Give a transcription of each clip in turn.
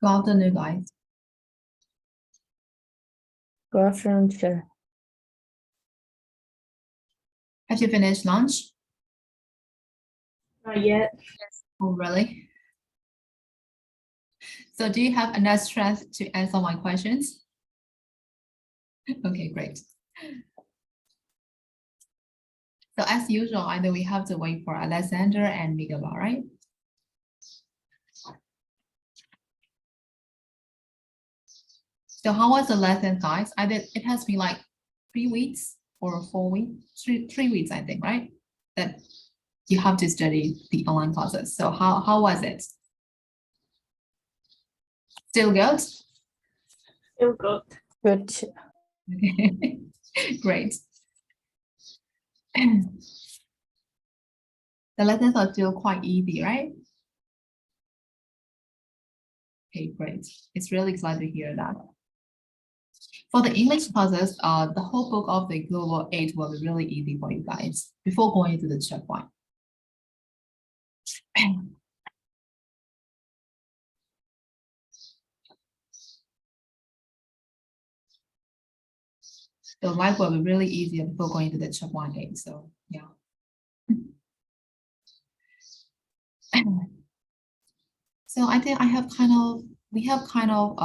Good afternoon, guys. Good afternoon, teacher. Have you finished lunch? Not yet. Oh, really? So do you have enough strength to answer my questions? Okay, great. So as usual, I know we have to wait for Alexander and Miguel, right? So how was the lesson, guys? It has been like 3 weeks or 4 weeks, three weeks, I think, right? That you have to study the online classes. So how was it? Still good? Still good. Good. Great. The lessons are still quite easy, right? Okay, great. It's really exciting to hear that. For the English classes, the whole book of the Global 8 will be really easy for you guys before going into the checkpoint. The life will be really easy before going to the checkpoint 8. So yeah. So I think we have kind of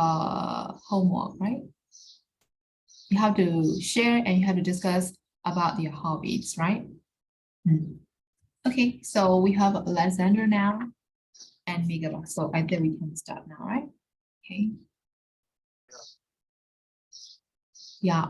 homework, right? You have to share and you have to discuss about your hobbies, right? Okay, so we have Alexander now and Miguel. So I think we can start now, right? Okay. Yeah.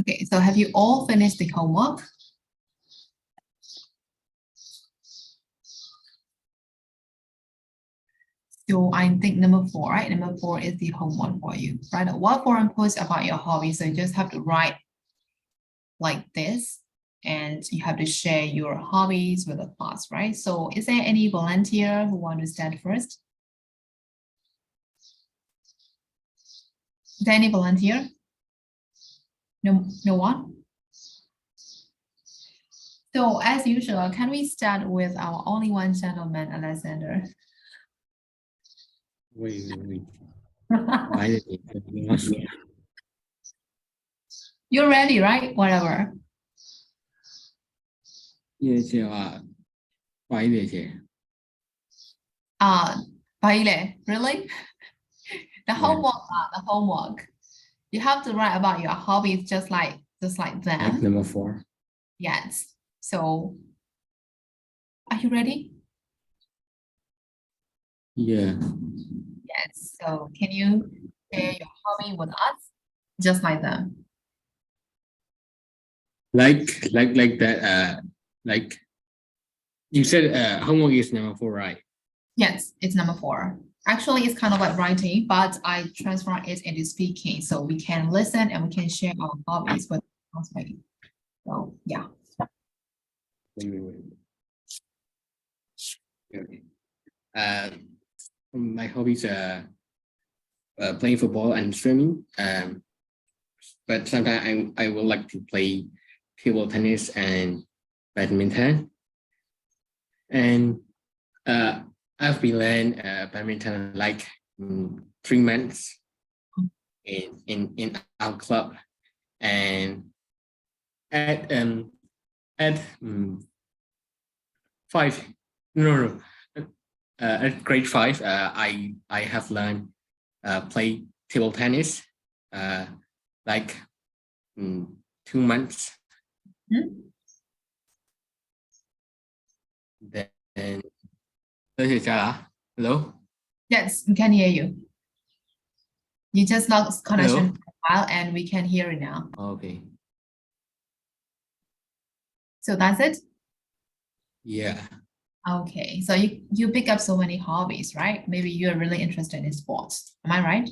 Okay, so have you all finished the homework? So I think number 4, right? Number 4 is the homework for you, right? What forum post about your hobby? So you just have to write like this, and you have to share your hobbies with the class, right? So is there any volunteer who want to start first? Is there any volunteer? No one? So as usual, can we start with our only one gentleman, Alexander? Wait. Why did it? You're ready, right? Whatever. Baile, really? The homework. You have to write about your hobbies just like Like them. number 4. Yes. So are you ready? Yeah. Yes. So can you share your hobby with us? Just like them. Like that. Like you said, homework is number 4, right? Yes, it's number 4. Actually, it's kind of like writing, but I transform it into speaking so we can listen and we can share our hobbies with classmates. So yeah. Wait. Okay. My hobbies are playing football and swimming. But sometimes I would like to play table tennis and badminton. And I've been learning badminton like 3 months in our club, and at 5 no at grade 5 I have learned play table tennis like 2 months. Then hello. Yes, we can hear you. You just lost connection Hello? for a while and we can hear you now. Okay. So that's it? Yeah. Okay, so you pick up so many hobbies, right? Maybe you're really interested in sports. Am I right?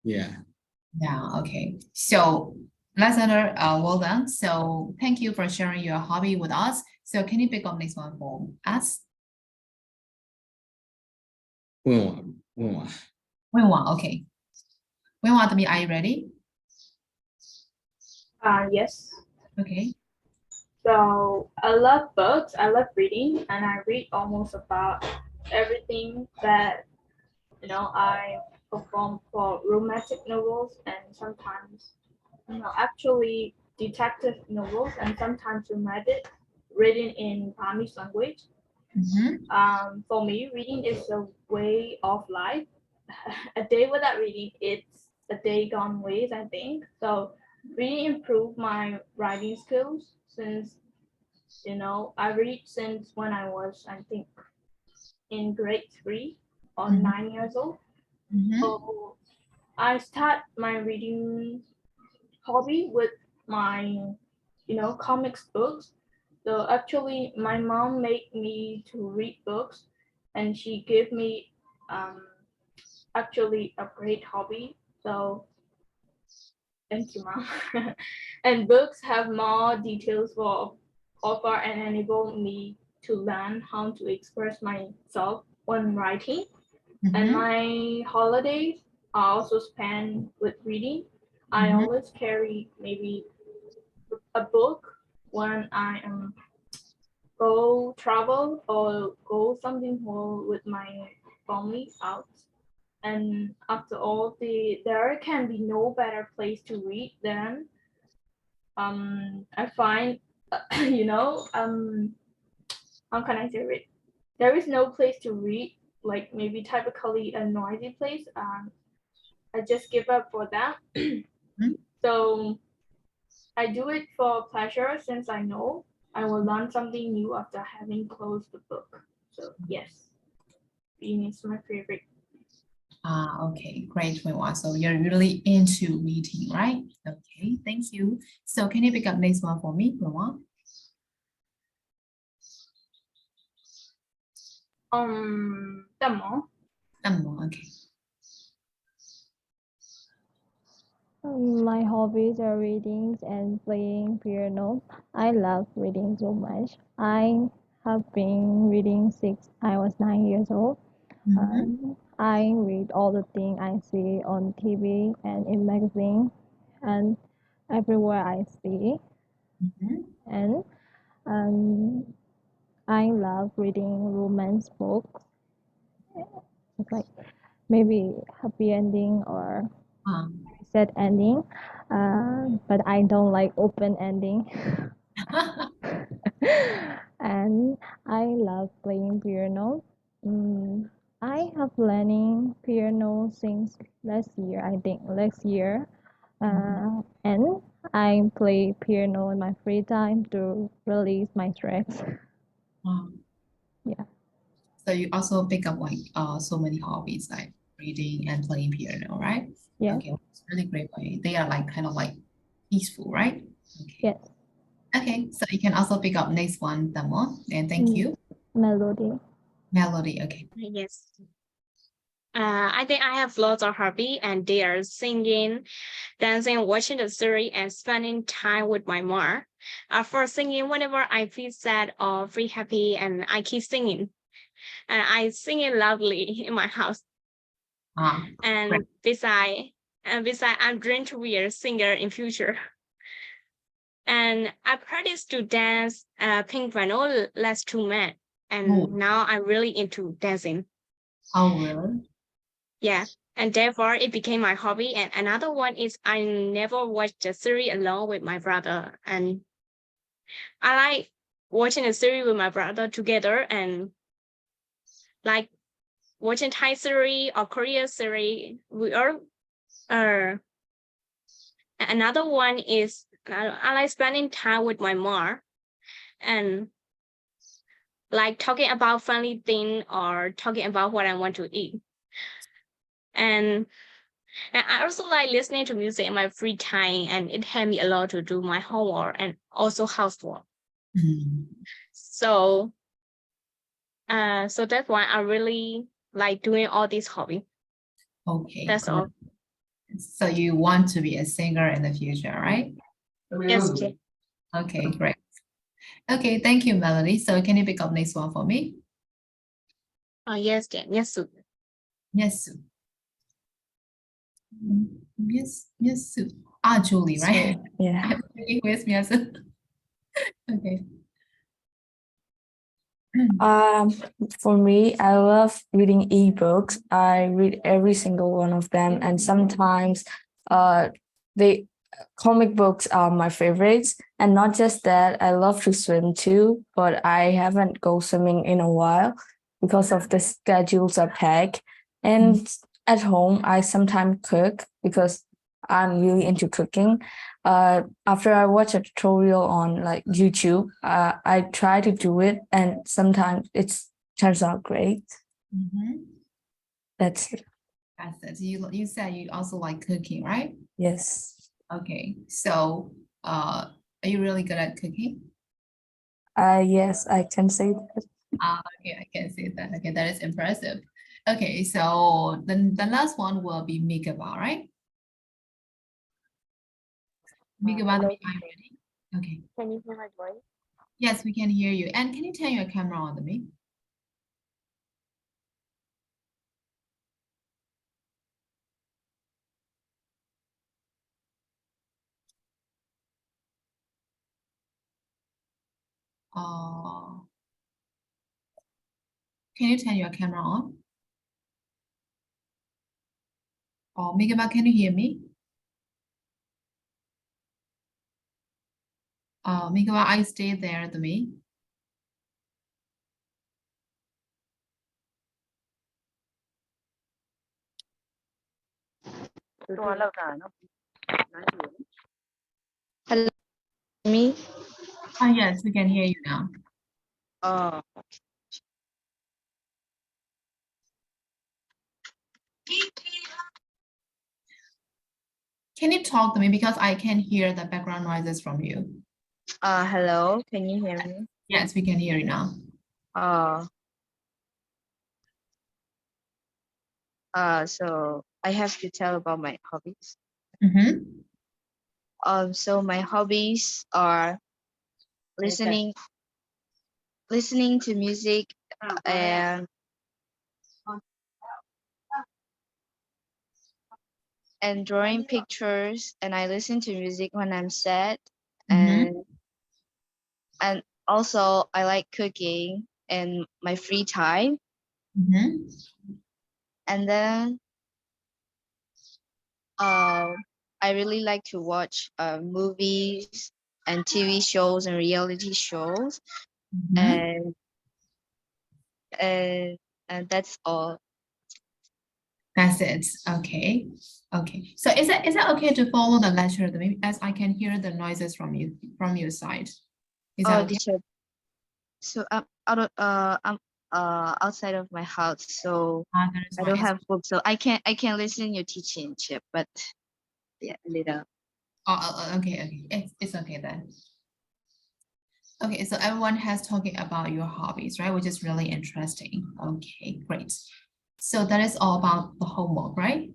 Yeah. Yeah, okay. So Alexander, well done. So thank you for sharing your hobby with us. So can you pick up this one for us? 问我 Wenwa, okay. Wenwa, to me, are you ready? Yes. Okay. So I love books. I love reading, and I read almost about everything that I perform for romantic novels and sometimes actually detective novels and sometimes romantic written in Burmese language. Mhm. For me, reading is a way of life. A day without reading, it's a day gone waste, I think. So reading improved my writing skills since I read since when I was, I think, in grade 3 or Mhm. 9 years old. Mhm. So I start my reading hobby with my comics books. So actually my mom made me to read books and she gave me actually a great hobby. So thank you, mom. And books have more details for offer and enable me to learn how to express myself when writing. And Mhm. my holidays are also spent with reading. I Mhm. always carry maybe a book when I am go travel or go something more with my family out. And after all, there can be no better place to read than I find how can I say it? There is no place to read like maybe typically a noisy place. I just give up for that. So I do it for pleasure since I know I will learn something new after having closed the book. So yes, reading is my favorite. Okay, great, Wenwa. So you're really into reading, right? Okay, thank you. So can you pick up next one for me, Wenwa? Demo. Okay. My hobbies are reading and playing piano. I love reading so much. I have been reading since I was 9 years old. Mhm. I read all the things I see on TV and in magazine and everywhere I see. Mhm. And um, I love reading romance books. It's like maybe happy ending or Um, sad ending, but I don't like open ending. And I love playing piano. Mm, I have learning piano since last year, I think last year. And I play piano in my free time to release my stress. um, Yeah. So you also pick up like so many hobbies like reading and playing piano, right? Yes. Okay, it's really great for you. They are like kind of like peaceful, right? Okay. Yes. Okay, so you can also pick up next one, Damo, and thank you. Melody. Melody, okay. Yes. I think I have lots of hobby and they are singing, dancing, watching the series, and spending time with my mom. For singing, whenever I feel sad or feel happy, and I keep singing, and I sing it loudly in my house. Great. And besides, I'm dreaming to be a singer in future. And I practice to dance pink piano last 2 months, and Oh, now I'm really into dancing. oh, really? Yeah, and therefore it became my hobby. And another one is I never watched the series alone with my brother. And I like watching a series with my brother together and like watching Thai series or Korean series. We are another one is I like spending time with my mom and like talking about funny thing or talking about what I want to eat. And I also like listening to music in my free time, and it helped me a lot to do my homework and also housework. Mm, So, so that's why I really like doing all these hobby. okay, That's great. all. So you want to be a singer in the future, right? Yes, Jay. Okay, great. Okay, thank you, Melody. So can you pick up next one for me? Yes, Jay. Yes, Sue. Yes. Yes. Ah, Julie, right? So, yeah. I'm thinking, where's Mia's? Okay. For me, I love reading ebooks. I read every single one of them, and sometimes, the comic books are my favorites. And not just that, I love to swim too, but I haven't go swimming in a while because of the schedules are packed. And at home, I sometimes cook because I'm really into cooking. After I watch a tutorial on like YouTube, I try to do it, and sometimes it turns out great. Mhm. That's it. That's it. You said you also like cooking, right? Yes. Okay. So, are you really good at cooking? Yes, I can say that. Okay, I can see that. Okay, that is impressive. Okay, so then the last one will be Mikaba, right? Mikaba, hello. are you ready? Okay. Can you hear my voice? Yes, we can hear you. And can you turn your camera on to me? Uh, can you turn your camera on? Oh, Mikaba, can you hear me? Mikaba, I stay there to me. Hello, me. Yes, we can hear you now. Uh, Can you talk to me because I can hear the background noises from you? hello. Can you hear me? Yes, we can hear you now. So I have to tell about my hobbies. Mm-hmm. So my hobbies are listening to music and drawing pictures, and I listen to music when I'm sad, Mm-hmm. and also I like cooking in my free time, Mm-hmm. and then I really like to watch movies and TV shows and reality shows, Mm-hmm. and that's all. That's it. Okay. Okay. So is it okay to follow the lecture maybe as I can hear the noises from your side? Is that okay? Teacher. So I'm outside of my house, so That is I fine. don't have books, so I can listen your teaching, Chip, but yeah, a little. Okay. It's okay then. Okay, so everyone has talking about your hobbies, right? Which is really interesting. Okay, great. So that is all about the homework, right?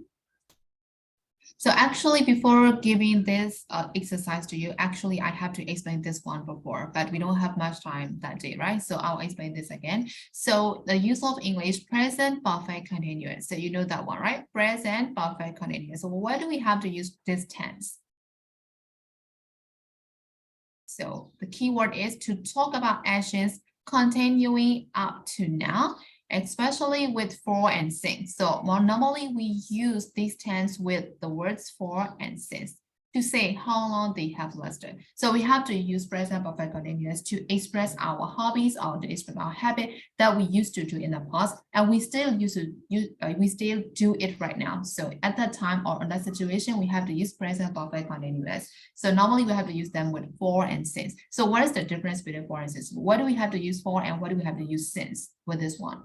So actually, before giving this exercise to you, actually, I have to explain this one before, but we don't have much time that day, right? So I'll explain this again. So the use of English present perfect continuous. So you know that one, right? Present perfect continuous. So why do we have to use this tense? So the keyword is to talk about actions continuing up to now, especially with for and since. So more normally we use these tense with the words for and since to say how long they have lasted. So we have to use present perfect continuous to express our hobbies or to express our habit that we used to do in the past, and we still we still do it right now. So at that time or in that situation, we have to use present perfect continuous. So normally we have to use them with for and since. So what is the difference between for and since? What do we have to use for and what do we have to use since with this one?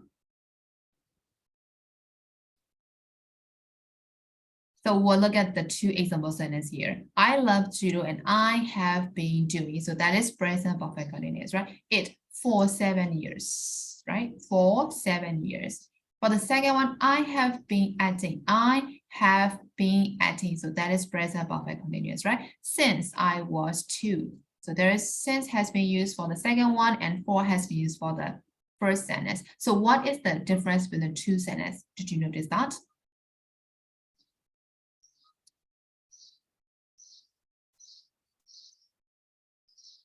So we'll look at the two example sentences here. I love judo and I have been doing. So that is present perfect continuous, right? It for 7 years, right? For 7 years. For the second one, I have been acting. I have been acting. So that is present perfect continuous, right? Since I was 2. So there is since has been used for the second one and for has been used for the first sentence. So what is the difference between the two sentences? Did you notice that?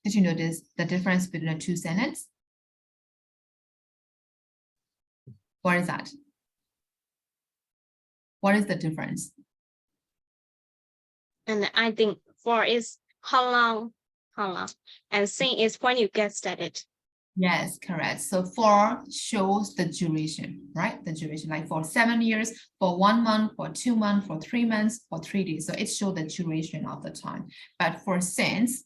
Did you notice the difference between the two sentences? What is that? What is the difference? And I think for is how long, and sing is when you get started. Yes, correct. So for shows the duration, right? The duration, like for 7 years, for 1 month, for 2 months, for 3 months, for 3 days. So it shows the duration of the time. But for since,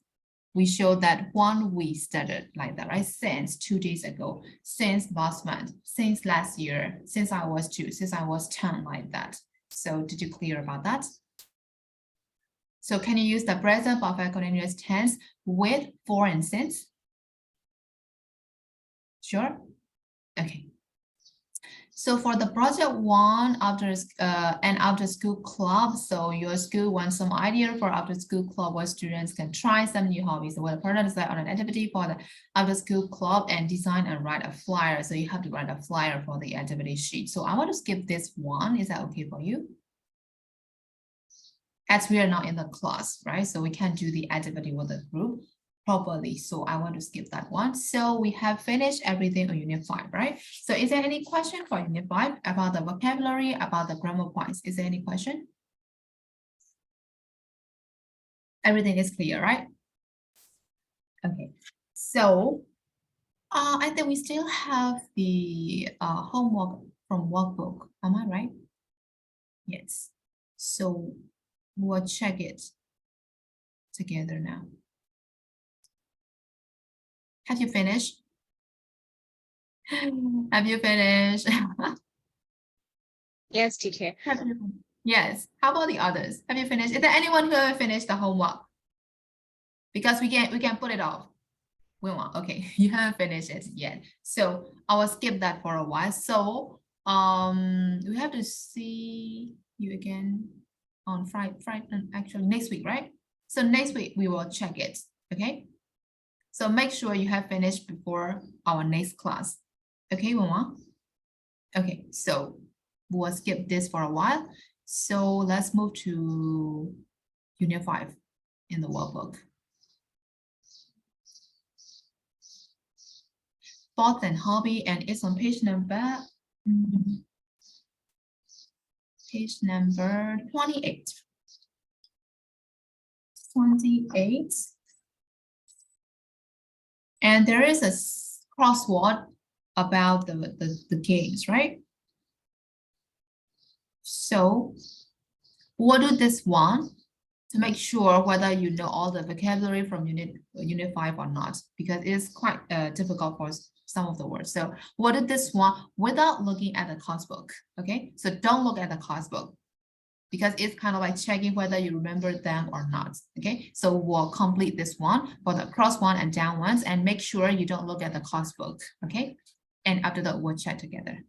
we show that 1 week started like that, right? Since 2 days ago, since last month, since last year, since I was 2, since I was 10, like that. So did you clear about that? So can you use the present perfect continuous tense with for and since? Sure. Okay. So for the project one, after school club, so your school wants some idea for after school club where students can try some new hobbies. So what partner decide on an activity for the after school club and design and write a flyer. So you have to write a flyer for the activity sheet. So I want to skip this one. Is that okay for you? As we are not in the class, right? So we can't do the activity with the group properly. So I want to skip that one. So we have finished everything on Unit 5, right? So is there any question for Unit 5 about the vocabulary, about the grammar points? Is there any question? Everything is clear, right? Okay. So I think we still have the homework from workbook. Am I right? Yes. So we'll check it together now. Have you finished? Have you finished? Yes, teacher. Yes. How about the others? Have you finished? Is there anyone who have finished the homework? Because we can put it off. We want. Okay, you haven't finished it yet. So I will skip that for a while. So we have to see you again on Friday, actually next week, right? So next week we will check it. Okay. So make sure you have finished before our next class. Okay, Mama? Okay, so we'll skip this for a while. So let's move to Unit 5 in the workbook. Sports and hobby, and it's on page number 28. 28. And there is a crossword about the games, right? So we'll do this one to make sure whether you know all the vocabulary from unit 5 or not, because it's quite difficult for some of the words. So we'll do this one without looking at the class book. Okay, so don't look at the class book, because it's kind of like checking whether you remember them or not. Okay, so we'll complete this one for the cross one and down ones, and make sure you don't look at the class book. Okay, and after that we'll chat together.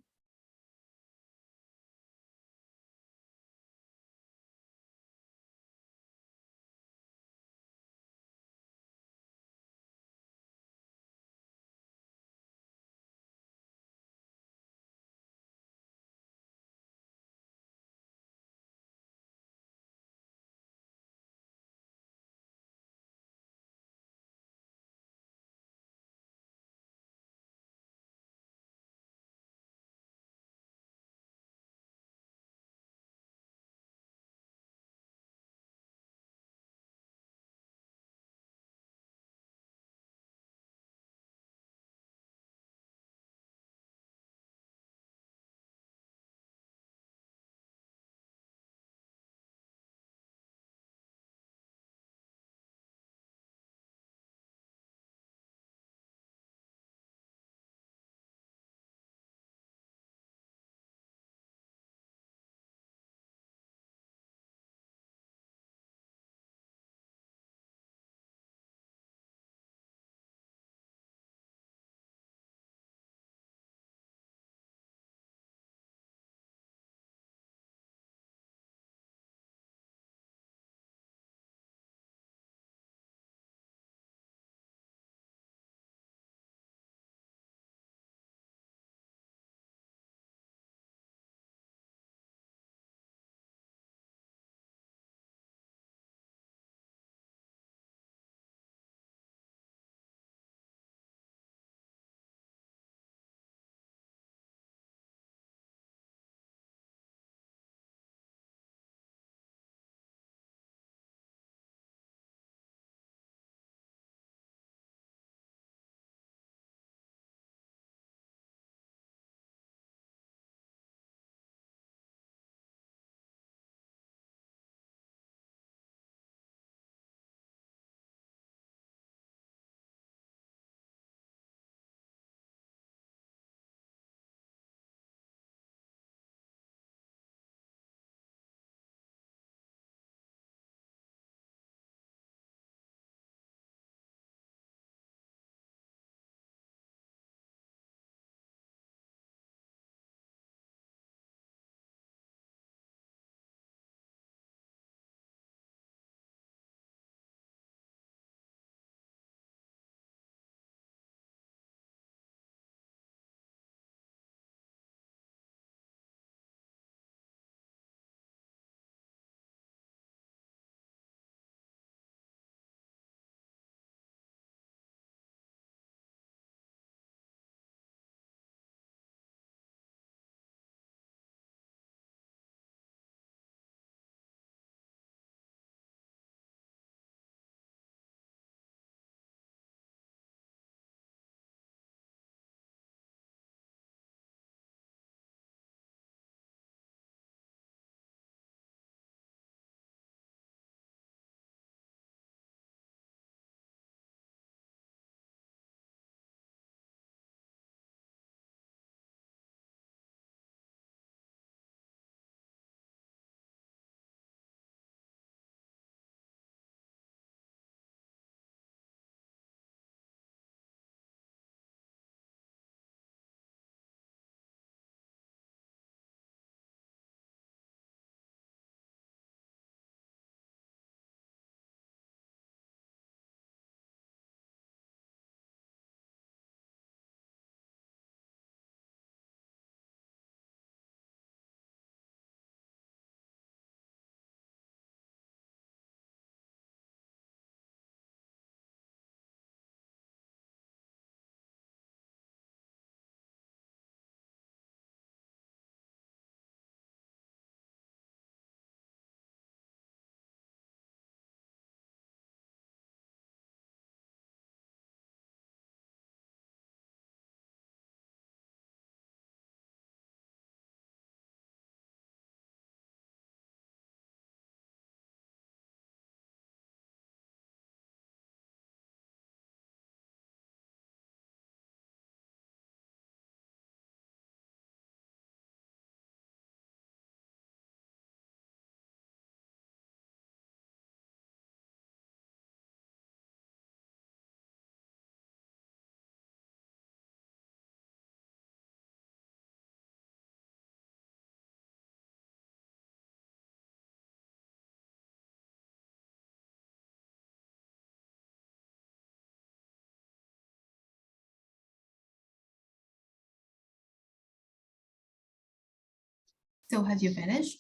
So have you finished?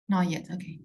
Not yet, okay.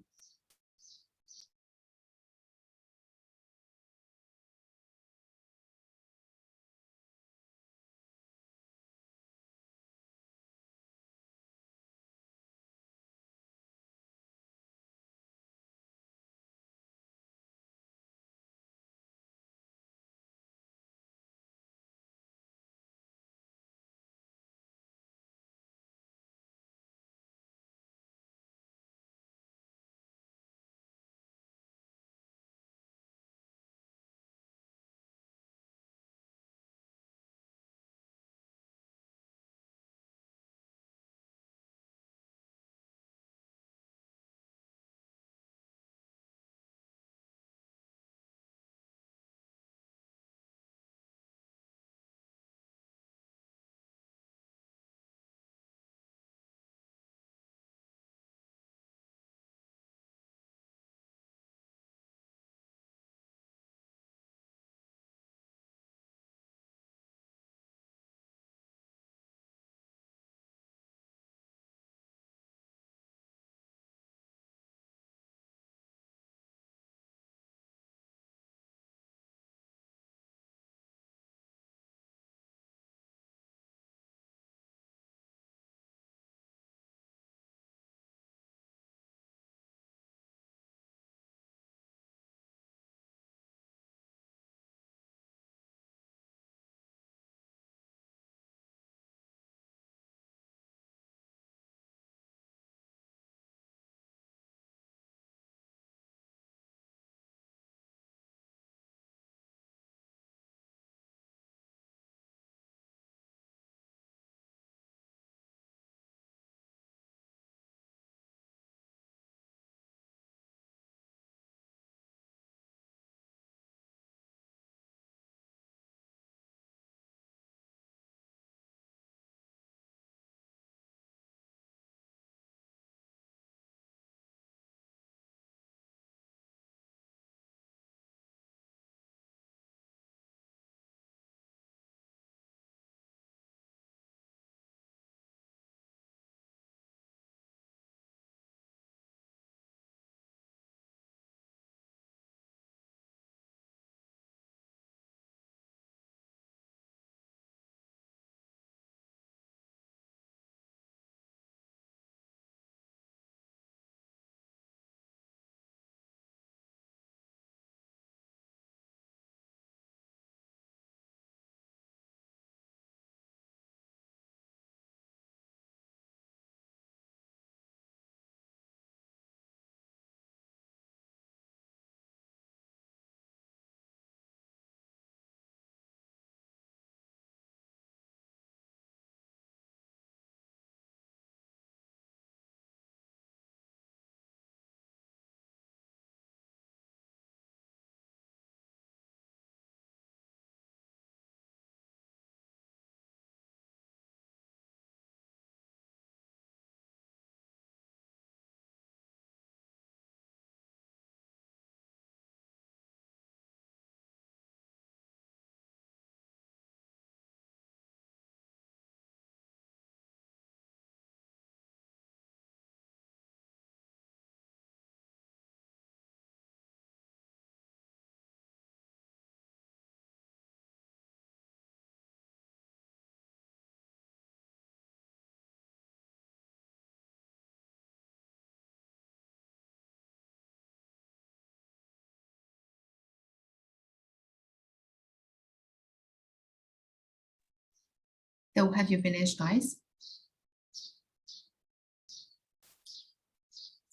So have you finished, guys?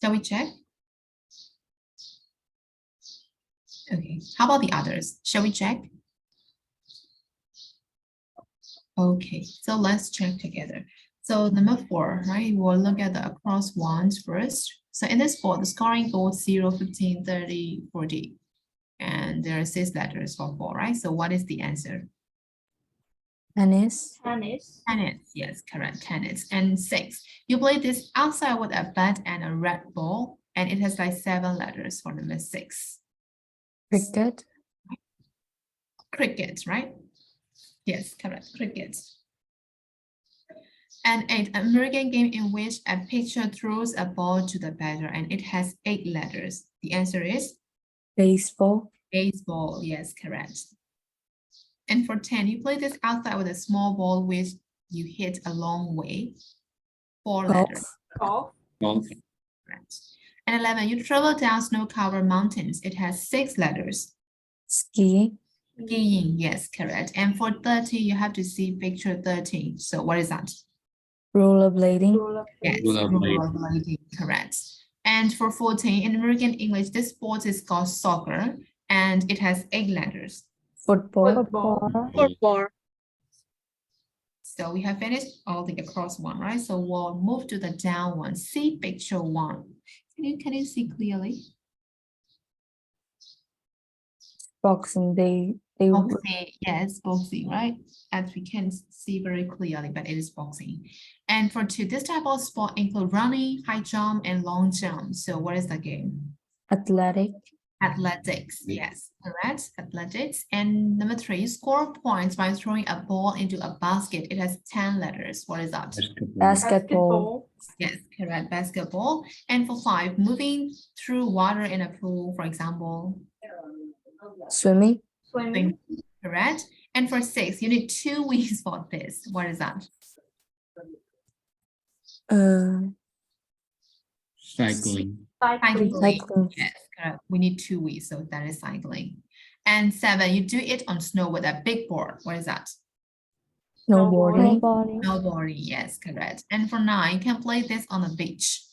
Shall we check? Okay, how about the others? Shall we check? Okay, so let's check together. So number 4, right? We'll look at the across ones first. So in this board, the scoring goes 0, 15, 30, 40. And there are 6 letters for 4, right? So what is the answer? Tennis. Tennis. Tennis, yes, correct, tennis. And 6, you play this outside with a bat and a red ball, and it has like 7 letters for number 6. Cricket. Cricket, right? Yes, correct, cricket. And 8, an American game in which a pitcher throws a ball to the batter and it has 8 letters. The answer is Baseball. baseball. Yes, correct. And for 10, you play this outside with a small ball which you hit a long way. 4 letters. Golf. Golf. Correct. And 11, you travel down snow-covered mountains. It has 6 letters. Skiing. Skiing, yes, correct. And for 13, you have to see picture 13. So what is that? Rollerblading. Yes, Rollerblading. rollerblading, correct. And for 14, in American English, this sport is called soccer and it has 8 letters. Football. Football. So we have finished all the across one, right? So we'll move to the down one. See picture 1. Can you see clearly? Boxing. They Boxing, yes, boxing, right? As we can see very clearly, but it is boxing. And for 2, this type of sport include running, high jump, and long jump. So what is the game? athletic. Athletics, yes, correct, athletics. And number 3, score points by throwing a ball into a basket. It has 10 letters. What is that? Basketball. Yes, correct, basketball. And for 5, moving through water in a pool, for example, Swimming. Swimming. correct. And for 6, you need 2 wings for this. What is that? Cycling. Cycling. Cycling. Yes, correct. We need 2 wings, so that is cycling. And 7, you do it on snow with a big board. What is that? Snowboarding. Snowboarding, yes, correct. And for 9, you can play this on the beach.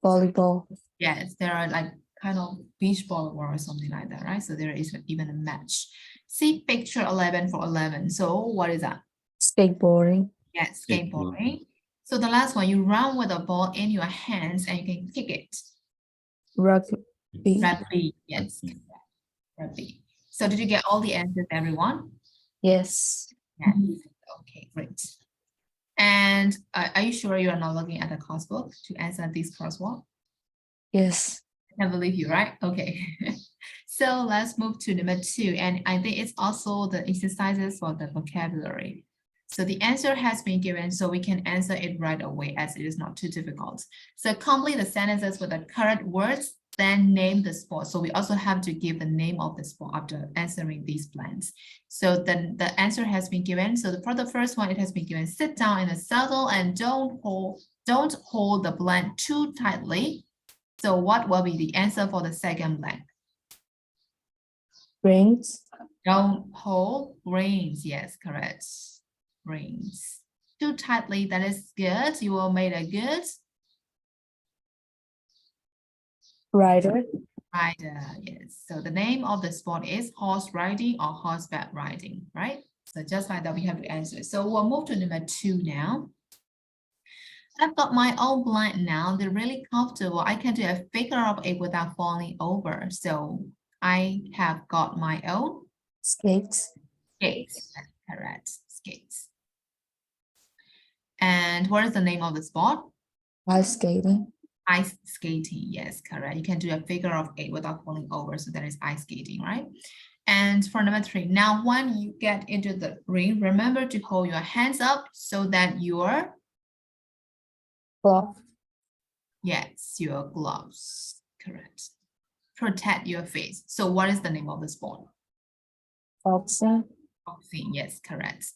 Volleyball. Yes, there are like kind of beach volleyball or something like that, right? So there is even a match. See picture 11 for 11. So what is that? Skateboarding. Yes, Skateboarding. skateboarding. So the last one, you run with a ball in your hands and you can kick it. Rugby. Rugby, yes, correct. Rugby. So did you get all the answers, everyone? Yes. Yes. Okay, great. And are you sure you are not looking at the course book to answer this crosswalk? Yes. I believe you, right? Okay. So let's move to number 2. And I think it's also the exercises for the vocabulary. So the answer has been given, so we can answer it right away as it is not too difficult. So complete the sentences with the correct words, then name the sport. So we also have to give the name of the sport after answering these blanks. So then the answer has been given. So for the first one, it has been given, sit down in a saddle and don't hold the blank too tightly. So what will be the answer for the second blank? Rings. Don't hold reins. Yes, correct. Reins. Too tightly, that is good. You will make a good Rider. rider. Yes. So the name of the sport is horse riding or horseback riding, right? So just like that, we have to answer. So we'll move to number 2 now. I've got my own blank now. They're really comfortable. I can do a figure of 8 without falling over. So I have got my own Skates. skates. That's correct. Skates. And what is the name of the sport? Ice skating. Ice skating. Yes, correct. You can do a figure of 8 without falling over. So that is ice skating, right? And for number 3, now when you get into the ring, remember to hold your hands up so that your Glove. yes, your gloves, correct. Protect your face. So what is the name of the sport? Boxing. Boxing, yes, correct.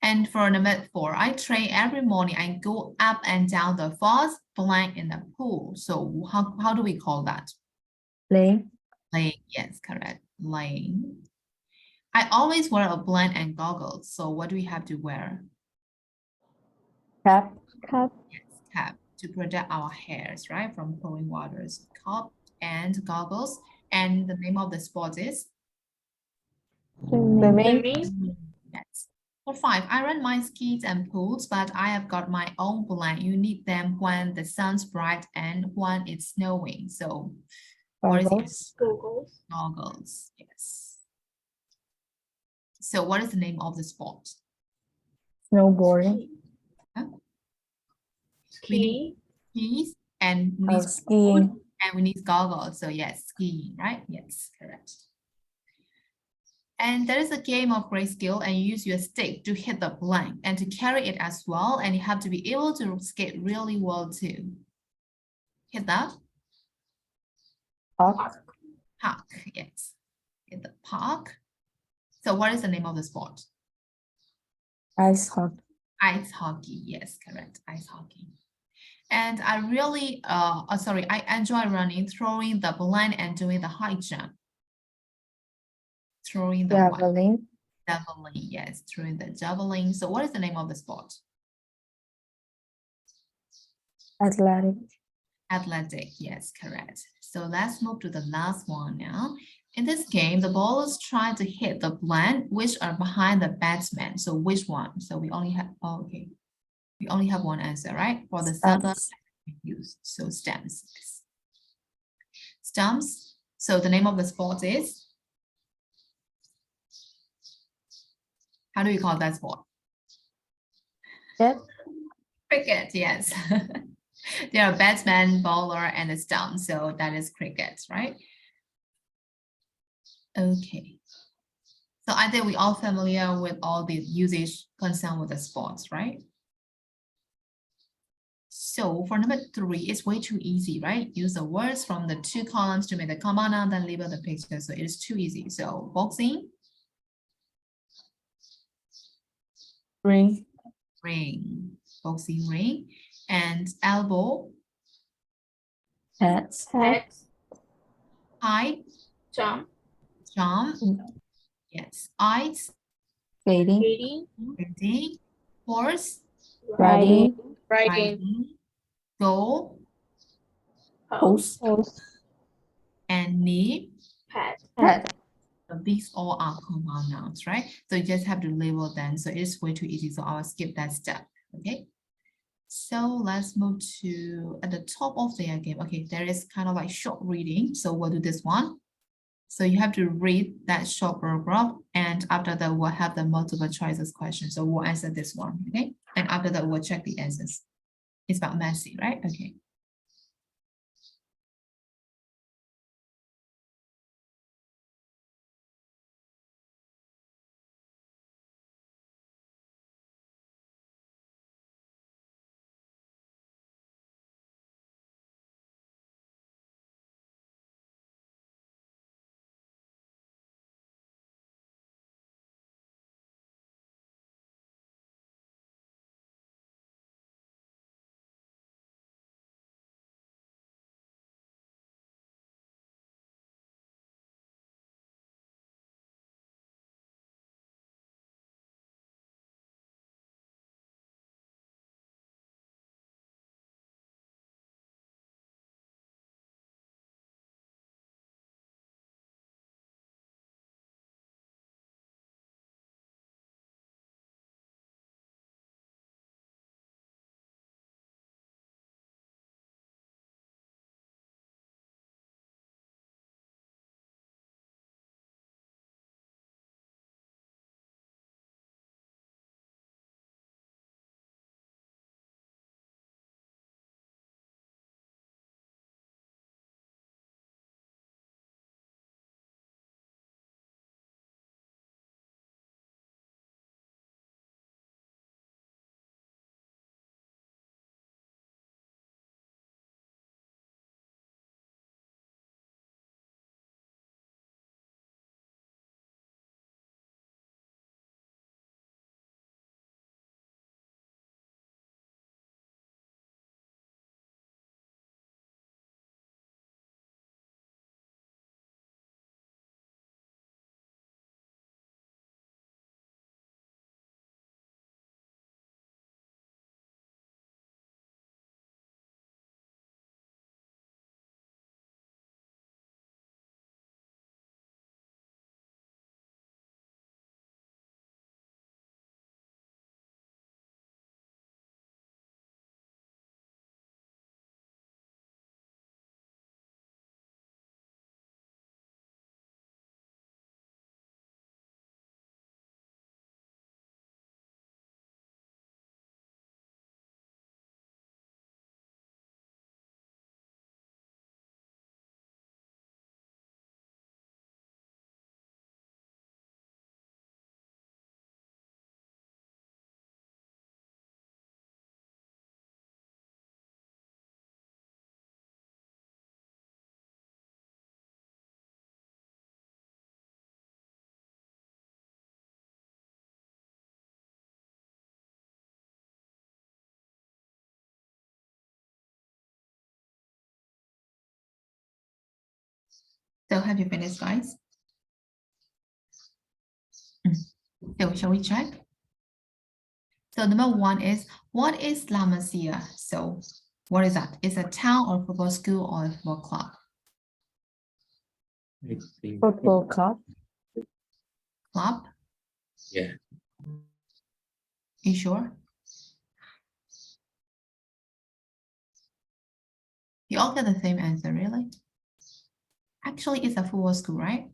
And for number 4, I train every morning. I go up and down the falls, playing in the pool. So how do we call that? Playing. Playing, yes, correct. Playing. I always wear a blanket and goggles. So what do we have to wear? Cap. Yes, cap to protect our hairs, right, from flowing waters. Cap and goggles. And the name of the sport is? Swimming. Yes. For 5, I rent my skis and pools, but I have got my own blanket. You need them when the sun's bright and when it's snowing. So what is it? Goggles. Googles. Goggles, yes. So what is the name of the sport? Snowboarding. We need skis and we Oh, need skiing. and we need goggles. So yes, skiing, right? Yes, correct. And there is a game of great skill, and you use your stick to hit the blank and to carry it as well. And you have to be able to skate really well too. Hit that. Park. Park, yes. Hit the park. So what is the name of the sport? Ice hockey. Ice hockey, yes, correct. Ice hockey. And I really, I enjoy running, throwing the blank and doing the high jump. Throwing the what? Javelin. Javelin, yes, throwing the javelin. So what is the name of the sport? Athletic. Athletic, yes, correct. So let's move to the last one now. In this game, the ballers try to hit the blank which are behind the batsman. So which one? So we only have, okay. We only have one answer, right? For the other use. So stamps. Yes. Stumps. So the name of the sport is? How do you call that sport? Yep. Cricket, yes. There are batsman, bowler, and a stump. So that is cricket, right? Okay. So I think we all familiar with all the usage concerned with the sports, right? So for number 3, it's way too easy, right? Use the words from the 2 columns to make the command, then label the picture. So it is too easy. So boxing, Ring. ring, boxing ring, and elbow, Hats. Head, height, jump, jump, yes, eyes, Skating. skating, reading, horse, Riding. riding, goal, pose, Post. and knee. pad. Hat. So these all are compound nouns, right? So you just have to label them. So it's way too easy. So I'll skip that step. Okay. So let's move to at the top of the game. Okay, there is kind of like short reading. So we'll do this one. So you have to read that short paragraph, and after that we'll have the multiple choices question. So we'll answer this one. Okay. And after that we'll check the answers. It's about messy, right? Okay. So have you finished, guys? So shall we check? So number 1 is, what is La Masia? So what is that? Is a town or football school or a football club? I think. Football club. Club? Yeah. You sure? You all get the same answer, really? Actually, it's a football school, right?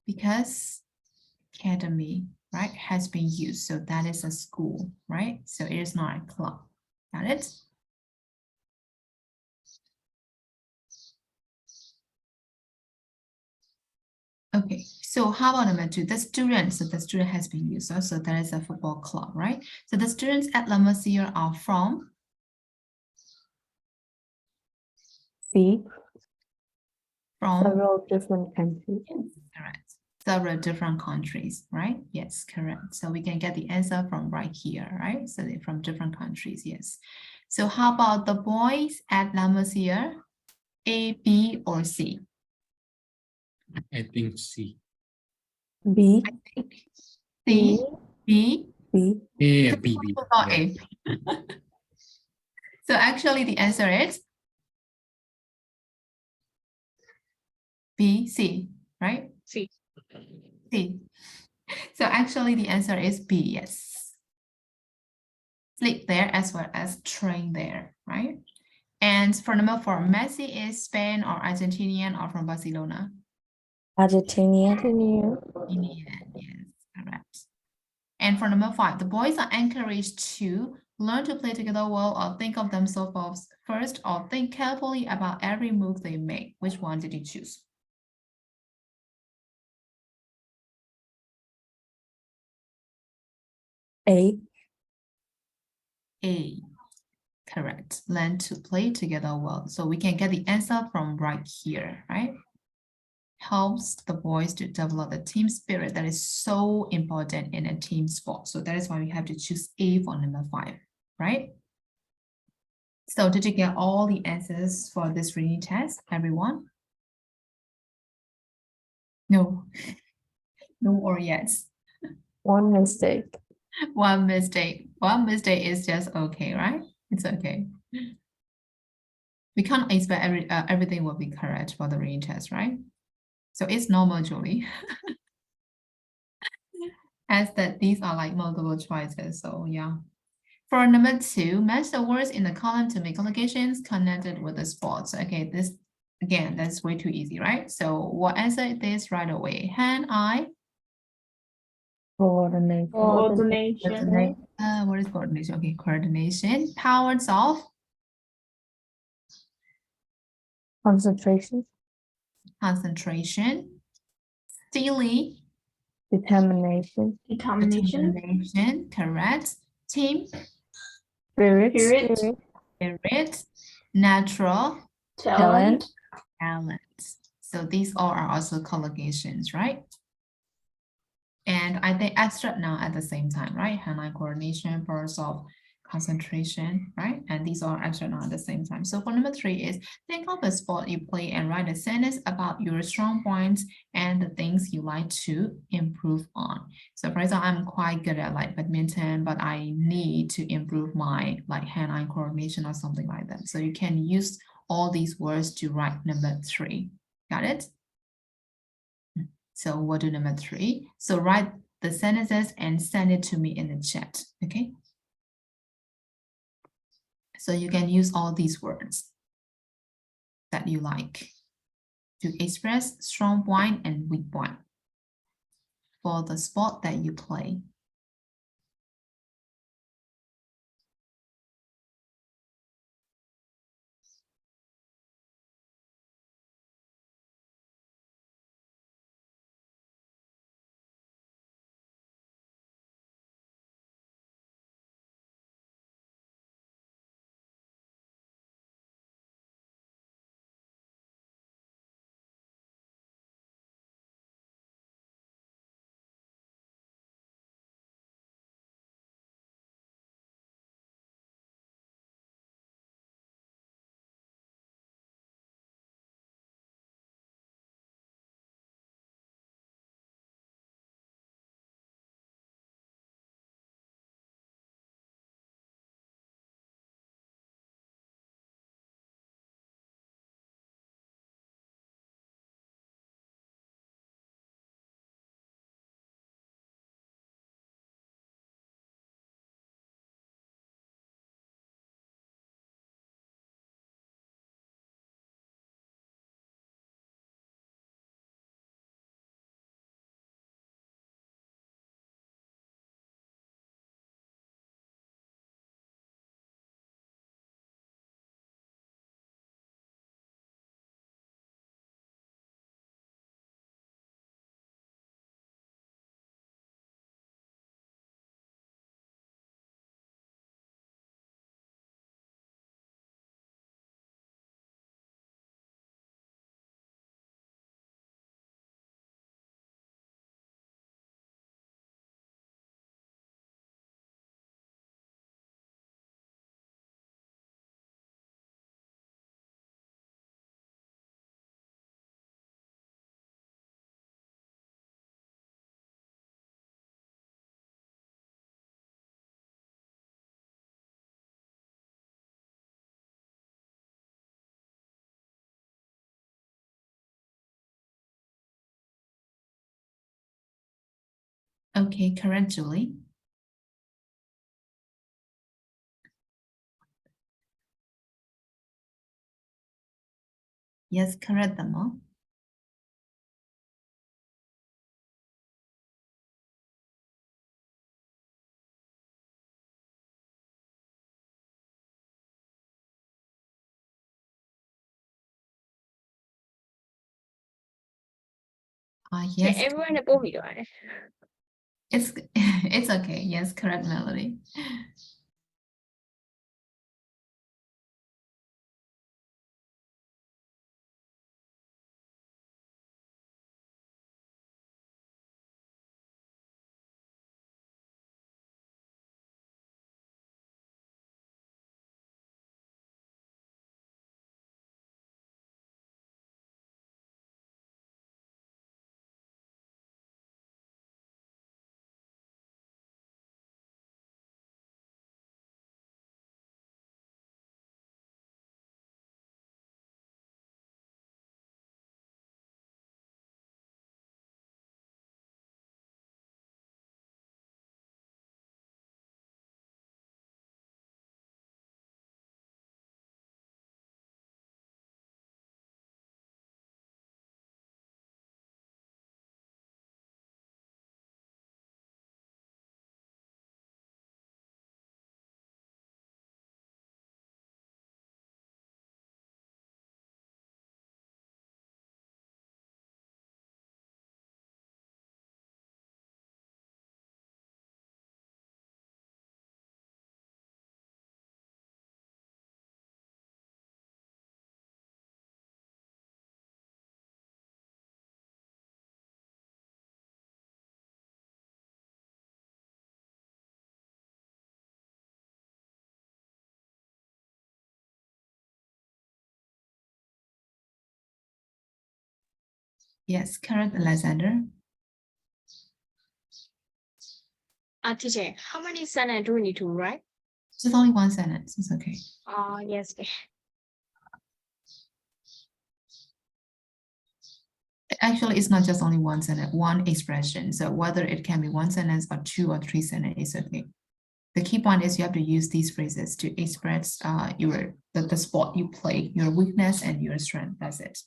Because academy, right, has been used. So that is a school, right? So it is not a club. Got it? Okay, so how about number 2? The student, so the student has been used. So that is a football club, right? So the students at La Masia are from? C. From? Several different countries. Correct. Several different countries, right? Yes, correct. So we can get the answer from right here, right? So they're from different countries, yes. So how about the boys at La Masia? A, B, or C? I think C. B. C, B, B. A, B, B. or Yeah. A. So actually the answer is B, C, right? C. C. So actually the answer is B, yes. Sleep there as well as train there, right? And for number 4, Messi is Spain or Argentinian or from Barcelona? Argentinian. Argentinian, yes, correct. And for number 5, the boys are encouraged to learn to play together well or think of themselves first or think carefully about every move they make. Which one did you choose? A. A, correct. Learn to play together well. So we can get the answer from right here, right? Helps the boys to develop the team spirit that is so important in a team sport. So that is why we have to choose A for number 5, right? So did you get all the answers for this reading test, everyone? No. No or yes. One mistake. One mistake. One mistake is just okay, right? It's okay. We can't expect everything will be correct for the reading test, right? So it's normal, Julie. As that these are like multiple choices, so yeah. For number 2, match the words in the column to make collocations connected with the sports. Okay, this, again, that's way too easy, right? So we'll answer this right away. Hand-eye. Coordination. Coordination. What is coordination? Okay, coordination. Powers of Concentration. concentration. Steely. Determination. Determination. Determination. Correct. Team. Spirit. Spirit. Spirit. Natural. Talent. Talent. So these all are also collocations, right? And I think abstract noun at the same time, right? Hand-eye coordination, powers of concentration, right? And these are abstract noun at the same time. So for number 3 is, think of a sport you play and write a sentence about your strong points and the things you like to improve on. So for example, I'm quite good at like badminton, but I need to improve my like hand-eye coordination or something like that. So you can use all these words to write number 3. Got it? So we'll do number 3. So write the sentences and send it to me in the chat, okay? So you can use all these words that you like to express strong point and weak point for the sport that you play. Okay, correct, Julie. Yes, correct, Damo. Okay, Yes, everyone above you, right? it's it's okay. Yes, correct, Melody. Yes, correct, Alexander. Teacher, how many sentences do we need to write? Just only one sentence. It's okay. Yes. Actually, it's not just only one sentence, one expression. So whether it can be one sentence or 2 or 3 sentences, it's okay. The key point is you have to use these phrases to express the sport you play, your weakness and your strength. That's it.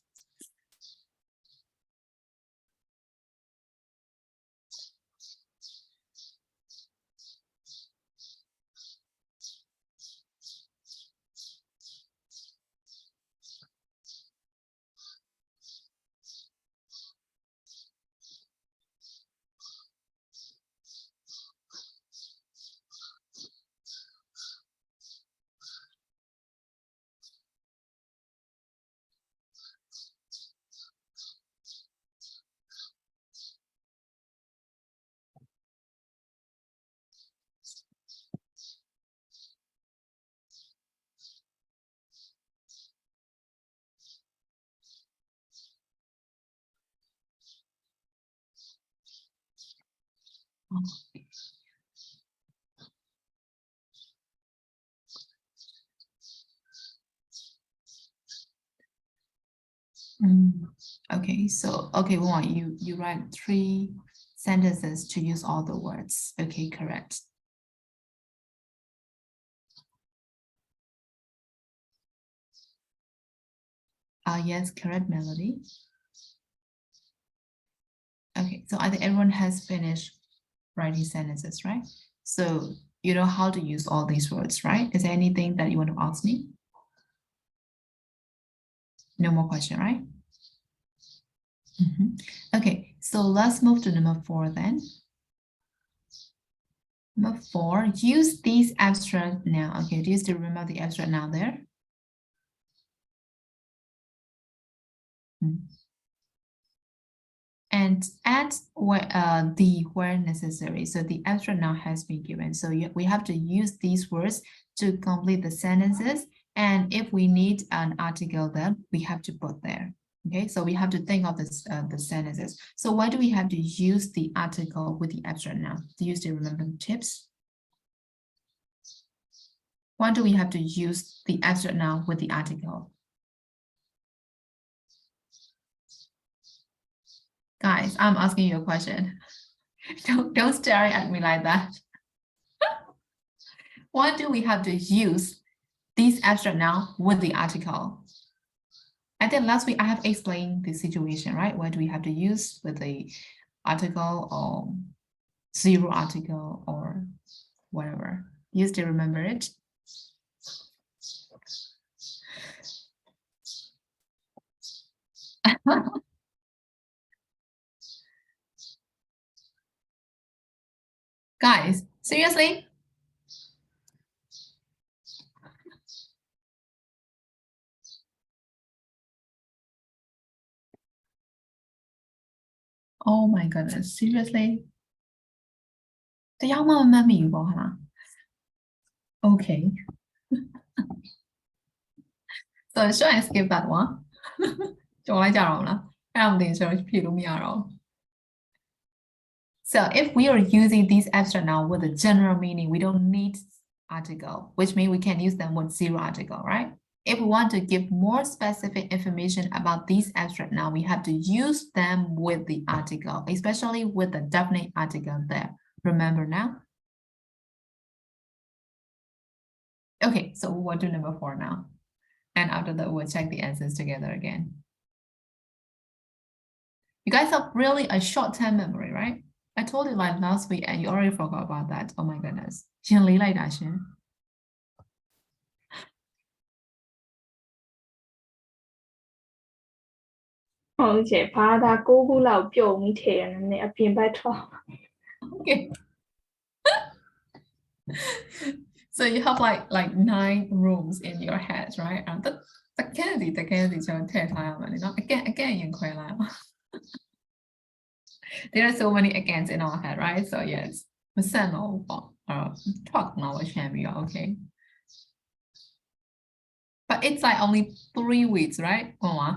Okay, so Wong, you write 3 sentences to use all the words. Okay, correct. Yes, correct, Melody. Okay, so I think everyone has finished writing sentences, right? So you know how to use all these words, right? Is there anything that you want to ask me? No more question, right? Okay, so let's move to number 4 then. Number 4, use these abstract noun. Okay, do you still remember the abstract noun there? And add where necessary. So the abstract noun has been given. So we have to use these words to complete the sentences. And if we need an article there, we have to put there. Okay, so we have to think of this, the sentences. So why do we have to use the article with the abstract noun? Do you still remember the tips? Why do we have to use the abstract noun with the article? Guys, I'm asking you a question. Don't stare at me like that. Why do we have to use this abstract noun with the article? I think last week I have explained the situation, right? Why do we have to use with the article or zero article or whatever? You still remember it? Guys, seriously? Oh my goodness, seriously? တရားမှမမှတ်မိဘူးပေါ့ဟာလား Okay. So should I skip that one? ကျော်လိုက်ကြတော့မလားအဲ့ဒါမသိရင်ကျွန်တော်ဖြေလို့မရတော့ So if we are using these abstract noun with a general meaning, we don't need article, which means we can use them with zero article, right? If we want to give more specific information about these abstract noun, we have to use them with the article, especially with the definite article there. Remember now? Okay, so we'll do number 4 now. And after that, we'll check the answers together again. You guys have really a short-term memory, right? I told you like last week and you already forgot about that. Oh my goodness. ရှင်လေးလိုက်တာရှင် ဟုတ်ကဲ့ဘာသာ9ခုလောက်ပြုံပြီးထည့်ရတယ်နည်းအပြင်ဘက်ထွက် Okay. So you have like 9 rooms in your head, right? The candy ကျွန်တော်ထည့်ထားရမှာလေနော် again ရင်ခွဲလိုက်အောင် There are so many agains in our head, right? So yes, မဆန်တော့ဘူးပေါ့ထွက်တော့ရှင်းပြီးတော့ okay. But it's like only 3 weeks, right? ဟုတ်လား